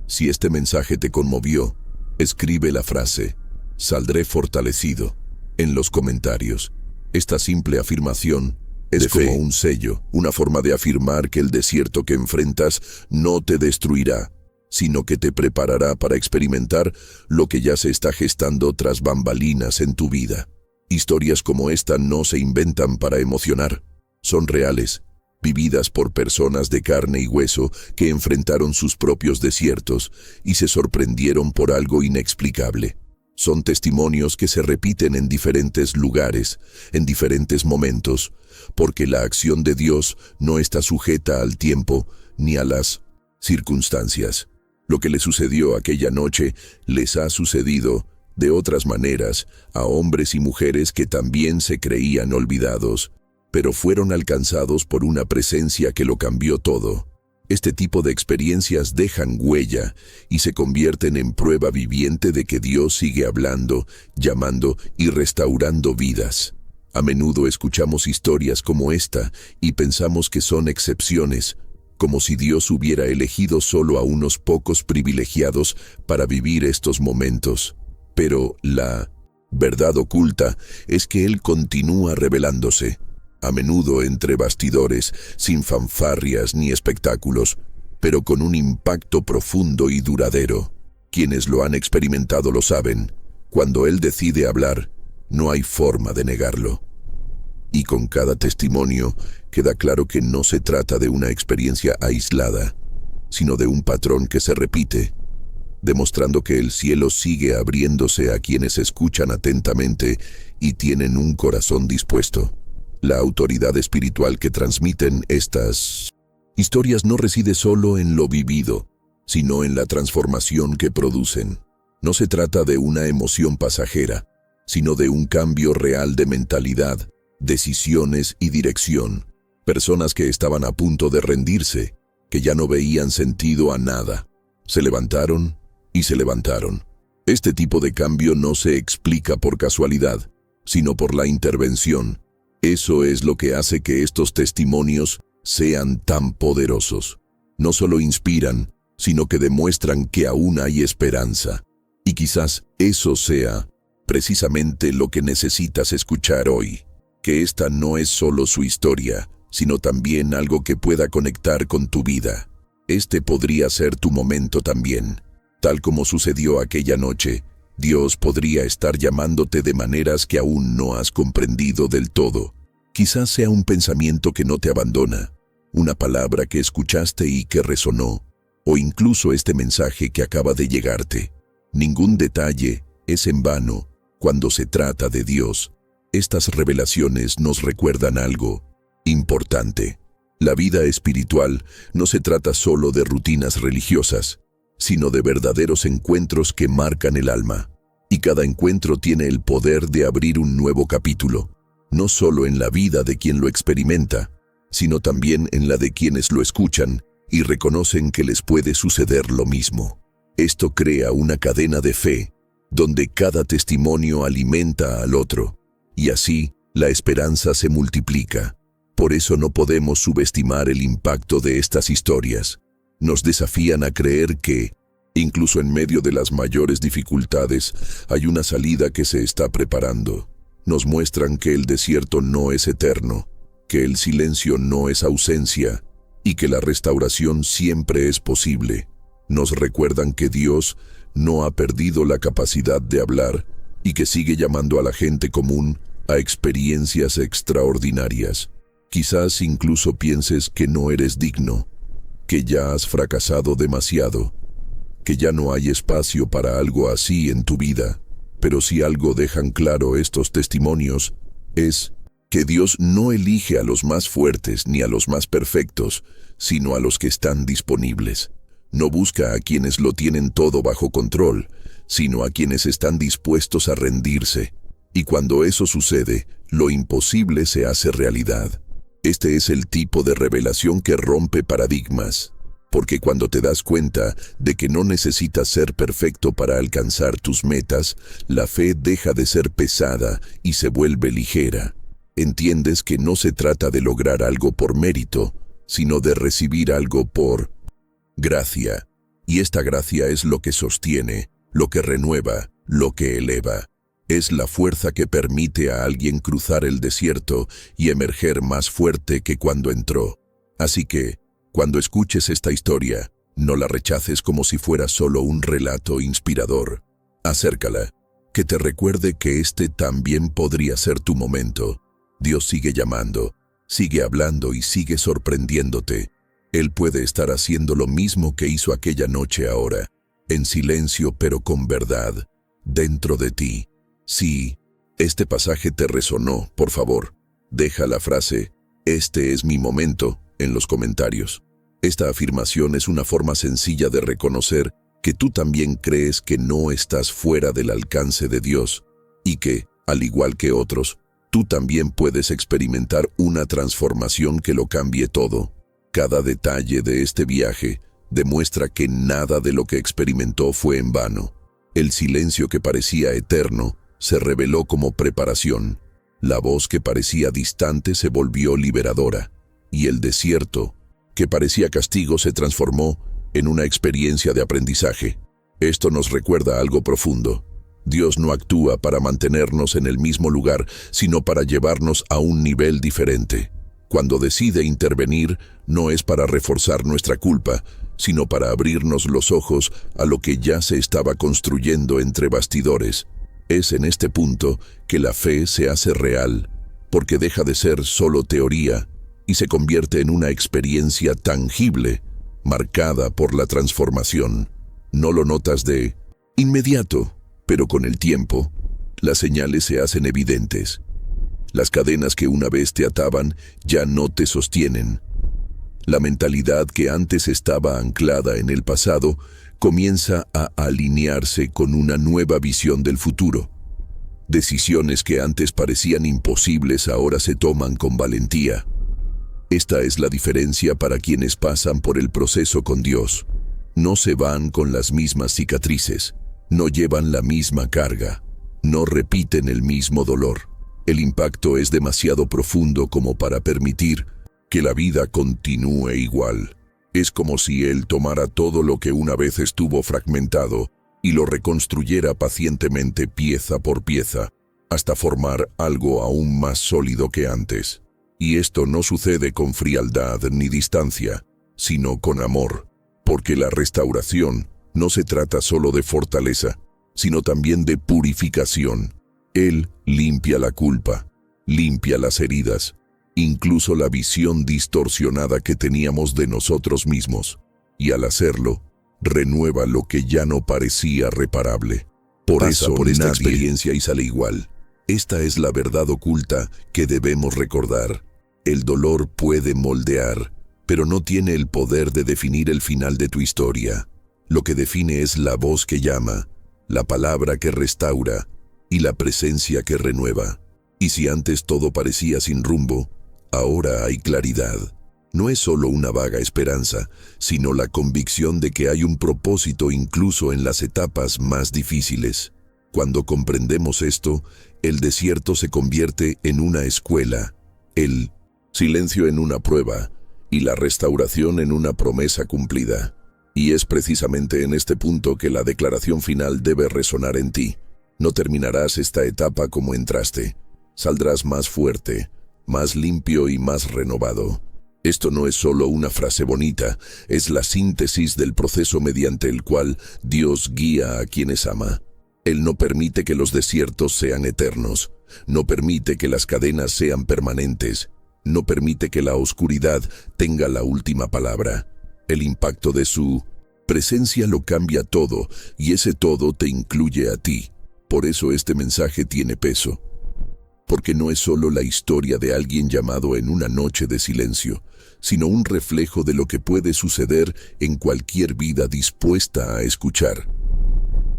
Speaker 1: Si este mensaje te conmovió, escribe la frase, "Saldré fortalecido", en los comentarios. Esta simple afirmación es como un sello, una forma de afirmar que el desierto que enfrentas no te destruirá, sino que te preparará para experimentar lo que ya se está gestando tras bambalinas en tu vida. Historias como esta no se inventan para emocionar, son reales, vividas por personas de carne y hueso que enfrentaron sus propios desiertos y se sorprendieron por algo inexplicable. Son testimonios que se repiten en diferentes lugares, en diferentes momentos, porque la acción de Dios no está sujeta al tiempo ni a las circunstancias. Lo que le sucedió aquella noche les ha sucedido, de otras maneras, a hombres y mujeres que también se creían olvidados, pero fueron alcanzados por una presencia que lo cambió todo. Este tipo de experiencias dejan huella y se convierten en prueba viviente de que Dios sigue hablando, llamando y restaurando vidas. A menudo escuchamos historias como esta y pensamos que son excepciones, como si Dios hubiera elegido solo a unos pocos privilegiados para vivir estos momentos. Pero la verdad oculta es que Él continúa revelándose, a menudo entre bastidores, sin fanfarrias ni espectáculos, pero con un impacto profundo y duradero. Quienes lo han experimentado lo saben. Cuando Él decide hablar, no hay forma de negarlo. Y con cada testimonio queda claro que no se trata de una experiencia aislada, sino de un patrón que se repite, demostrando que el cielo sigue abriéndose a quienes escuchan atentamente y tienen un corazón dispuesto. La autoridad espiritual que transmiten estas historias no reside solo en lo vivido, sino en la transformación que producen. No se trata de una emoción pasajera, sino de un cambio real de mentalidad, decisiones y dirección. Personas que estaban a punto de rendirse, que ya no veían sentido a nada, se levantaron y se levantaron. Este tipo de cambio no se explica por casualidad, sino por la intervención. Eso es lo que hace que estos testimonios sean tan poderosos. No solo inspiran, sino que demuestran que aún hay esperanza. Y quizás eso sea precisamente lo que necesitas escuchar hoy. Que esta no es solo su historia, sino también algo que pueda conectar con tu vida. Este podría ser tu momento también. Tal como sucedió aquella noche, Dios podría estar llamándote de maneras que aún no has comprendido del todo. Quizás sea un pensamiento que no te abandona, una palabra que escuchaste y que resonó, o incluso este mensaje que acaba de llegarte. Ningún detalle es en vano cuando se trata de Dios. Estas revelaciones nos recuerdan algo importante. La vida espiritual no se trata solo de rutinas religiosas, sino de verdaderos encuentros que marcan el alma. Y cada encuentro tiene el poder de abrir un nuevo capítulo, no solo en la vida de quien lo experimenta, sino también en la de quienes lo escuchan y reconocen que les puede suceder lo mismo. Esto crea una cadena de fe, donde cada testimonio alimenta al otro, y así la esperanza se multiplica. Por eso no podemos subestimar el impacto de estas historias. Nos desafían a creer que, incluso en medio de las mayores dificultades, hay una salida que se está preparando. Nos muestran que el desierto no es eterno, que el silencio no es ausencia y que la restauración siempre es posible. Nos recuerdan que Dios no ha perdido la capacidad de hablar y que sigue llamando a la gente común a experiencias extraordinarias. Quizás incluso pienses que no eres digno, que ya has fracasado demasiado, que ya no hay espacio para algo así en tu vida. Pero si algo dejan claro estos testimonios, es que Dios no elige a los más fuertes ni a los más perfectos, sino a los que están disponibles. No busca a quienes lo tienen todo bajo control, sino a quienes están dispuestos a rendirse. Y cuando eso sucede, lo imposible se hace realidad. Este es el tipo de revelación que rompe paradigmas, porque cuando te das cuenta de que no necesitas ser perfecto para alcanzar tus metas, la fe deja de ser pesada y se vuelve ligera. Entiendes que no se trata de lograr algo por mérito, sino de recibir algo por gracia. Y esta gracia es lo que sostiene, lo que renueva, lo que eleva. Es la fuerza que permite a alguien cruzar el desierto y emerger más fuerte que cuando entró. Así que, cuando escuches esta historia, no la rechaces como si fuera solo un relato inspirador. Acércala, que te recuerde que este también podría ser tu momento. Dios sigue llamando, sigue hablando y sigue sorprendiéndote. Él puede estar haciendo lo mismo que hizo aquella noche ahora, en silencio pero con verdad, dentro de ti. Si este pasaje te resonó, por favor, deja la frase "Este es mi momento" en los comentarios. Esta afirmación es una forma sencilla de reconocer que tú también crees que no estás fuera del alcance de Dios y que, al igual que otros, tú también puedes experimentar una transformación que lo cambie todo. Cada detalle de este viaje demuestra que nada de lo que experimentó fue en vano. El silencio que parecía eterno se reveló como preparación. La voz que parecía distante se volvió liberadora. Y el desierto, que parecía castigo, se transformó en una experiencia de aprendizaje. Esto nos recuerda algo profundo. Dios no actúa para mantenernos en el mismo lugar, sino para llevarnos a un nivel diferente. Cuando decide intervenir, no es para reforzar nuestra culpa, sino para abrirnos los ojos a lo que ya se estaba construyendo entre bastidores. Es en este punto que la fe se hace real, porque deja de ser solo teoría y se convierte en una experiencia tangible, marcada por la transformación. No lo notas de inmediato, pero con el tiempo, las señales se hacen evidentes. Las cadenas que una vez te ataban ya no te sostienen. La mentalidad que antes estaba anclada en el pasado comienza a alinearse con una nueva visión del futuro. Decisiones que antes parecían imposibles ahora se toman con valentía. Esta es la diferencia para quienes pasan por el proceso con Dios. No se van con las mismas cicatrices, no llevan la misma carga, no repiten el mismo dolor. El impacto es demasiado profundo como para permitir que la vida continúe igual. Es como si Él tomara todo lo que una vez estuvo fragmentado y lo reconstruyera pacientemente pieza por pieza, hasta formar algo aún más sólido que antes. Y esto no sucede con frialdad ni distancia, sino con amor, porque la restauración no se trata solo de fortaleza, sino también de purificación. Él limpia la culpa, limpia las heridas, incluso la visión distorsionada que teníamos de nosotros mismos, y al hacerlo, renueva lo que ya no parecía reparable. Por esta experiencia y sale igual. Esta es la verdad oculta que debemos recordar. El dolor puede moldear, pero no tiene el poder de definir el final de tu historia. Lo que define es la voz que llama, la palabra que restaura y la presencia que renueva. Y si antes todo parecía sin rumbo, ahora hay claridad. No es solo una vaga esperanza, sino la convicción de que hay un propósito incluso en las etapas más difíciles. Cuando comprendemos esto, el desierto se convierte en una escuela, el silencio en una prueba y la restauración en una promesa cumplida. Y es precisamente en este punto que la declaración final debe resonar en ti. No terminarás esta etapa como entraste. Saldrás más fuerte, más limpio y más renovado. Esto no es solo una frase bonita, es la síntesis del proceso mediante el cual Dios guía a quienes ama. Él no permite que los desiertos sean eternos, no permite que las cadenas sean permanentes, no permite que la oscuridad tenga la última palabra. El impacto de su presencia lo cambia todo, y ese todo te incluye a ti. Por eso este mensaje tiene peso. Porque no es solo la historia de alguien llamado en una noche de silencio, sino un reflejo de lo que puede suceder en cualquier vida dispuesta a escuchar.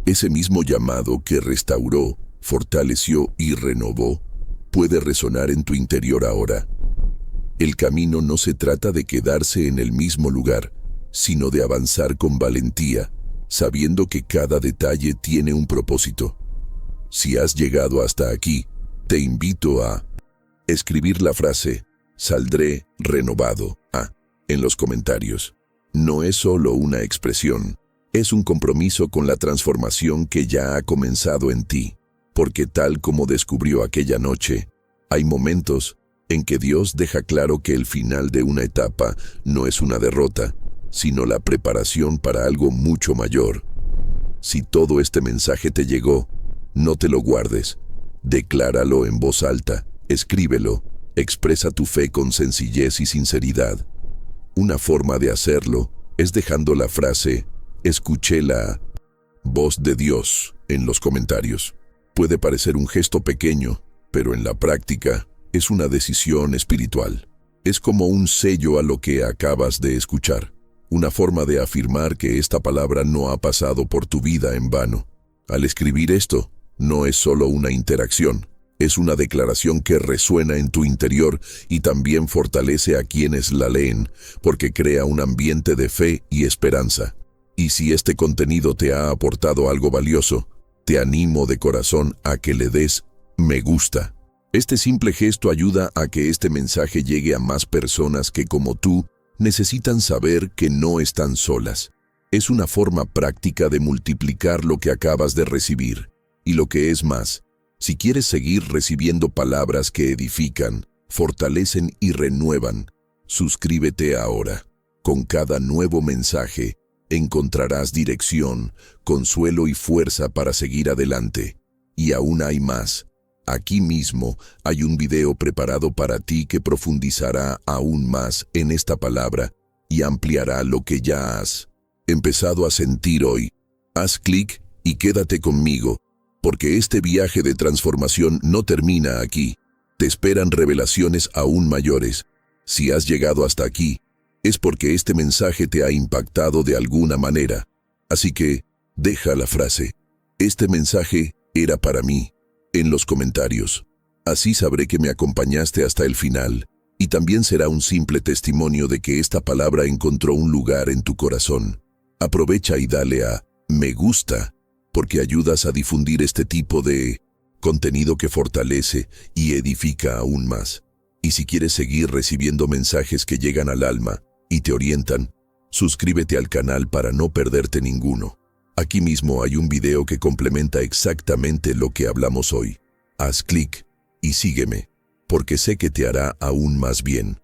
Speaker 1: Ese mismo llamado que restauró, fortaleció y renovó, puede resonar en tu interior ahora. El camino no se trata de quedarse en el mismo lugar, sino de avanzar con valentía, sabiendo que cada detalle tiene un propósito. Si has llegado hasta aquí, te invito a escribir la frase "Saldré renovado" en los comentarios. No es solo una expresión, es un compromiso con la transformación que ya ha comenzado en ti, porque tal como descubrió aquella noche, hay momentos en que Dios deja claro que el final de una etapa no es una derrota, sino la preparación para algo mucho mayor. Si todo este mensaje te llegó, no te lo guardes. Decláralo en voz alta, escríbelo, expresa tu fe con sencillez y sinceridad. Una forma de hacerlo es dejando la frase "escuché la voz de Dios" en los comentarios. Puede parecer un gesto pequeño, pero en la práctica es una decisión espiritual. Es como un sello a lo que acabas de escuchar, una forma de afirmar que esta palabra no ha pasado por tu vida en vano. Al escribir esto, no es solo una interacción, es una declaración que resuena en tu interior y también fortalece a quienes la leen, porque crea un ambiente de fe y esperanza. Y si este contenido te ha aportado algo valioso, te animo de corazón a que le des me gusta. Este simple gesto ayuda a que este mensaje llegue a más personas que, como tú, necesitan saber que no están solas. Es una forma práctica de multiplicar lo que acabas de recibir. Y lo que es más, si quieres seguir recibiendo palabras que edifican, fortalecen y renuevan, suscríbete ahora. Con cada nuevo mensaje, encontrarás dirección, consuelo y fuerza para seguir adelante. Y aún hay más. Aquí mismo hay un video preparado para ti que profundizará aún más en esta palabra y ampliará lo que ya has empezado a sentir hoy. Haz clic y quédate conmigo, porque este viaje de transformación no termina aquí. Te esperan revelaciones aún mayores. Si has llegado hasta aquí, es porque este mensaje te ha impactado de alguna manera. Así que, deja la frase "este mensaje era para mí" en los comentarios. Así sabré que me acompañaste hasta el final, y también será un simple testimonio de que esta palabra encontró un lugar en tu corazón. Aprovecha y dale a me gusta, porque ayudas a difundir este tipo de contenido que fortalece y edifica aún más. Y si quieres seguir recibiendo mensajes que llegan al alma y te orientan, suscríbete al canal para no perderte ninguno. Aquí mismo hay un video que complementa exactamente lo que hablamos hoy. Haz clic y sígueme, porque sé que te hará aún más bien.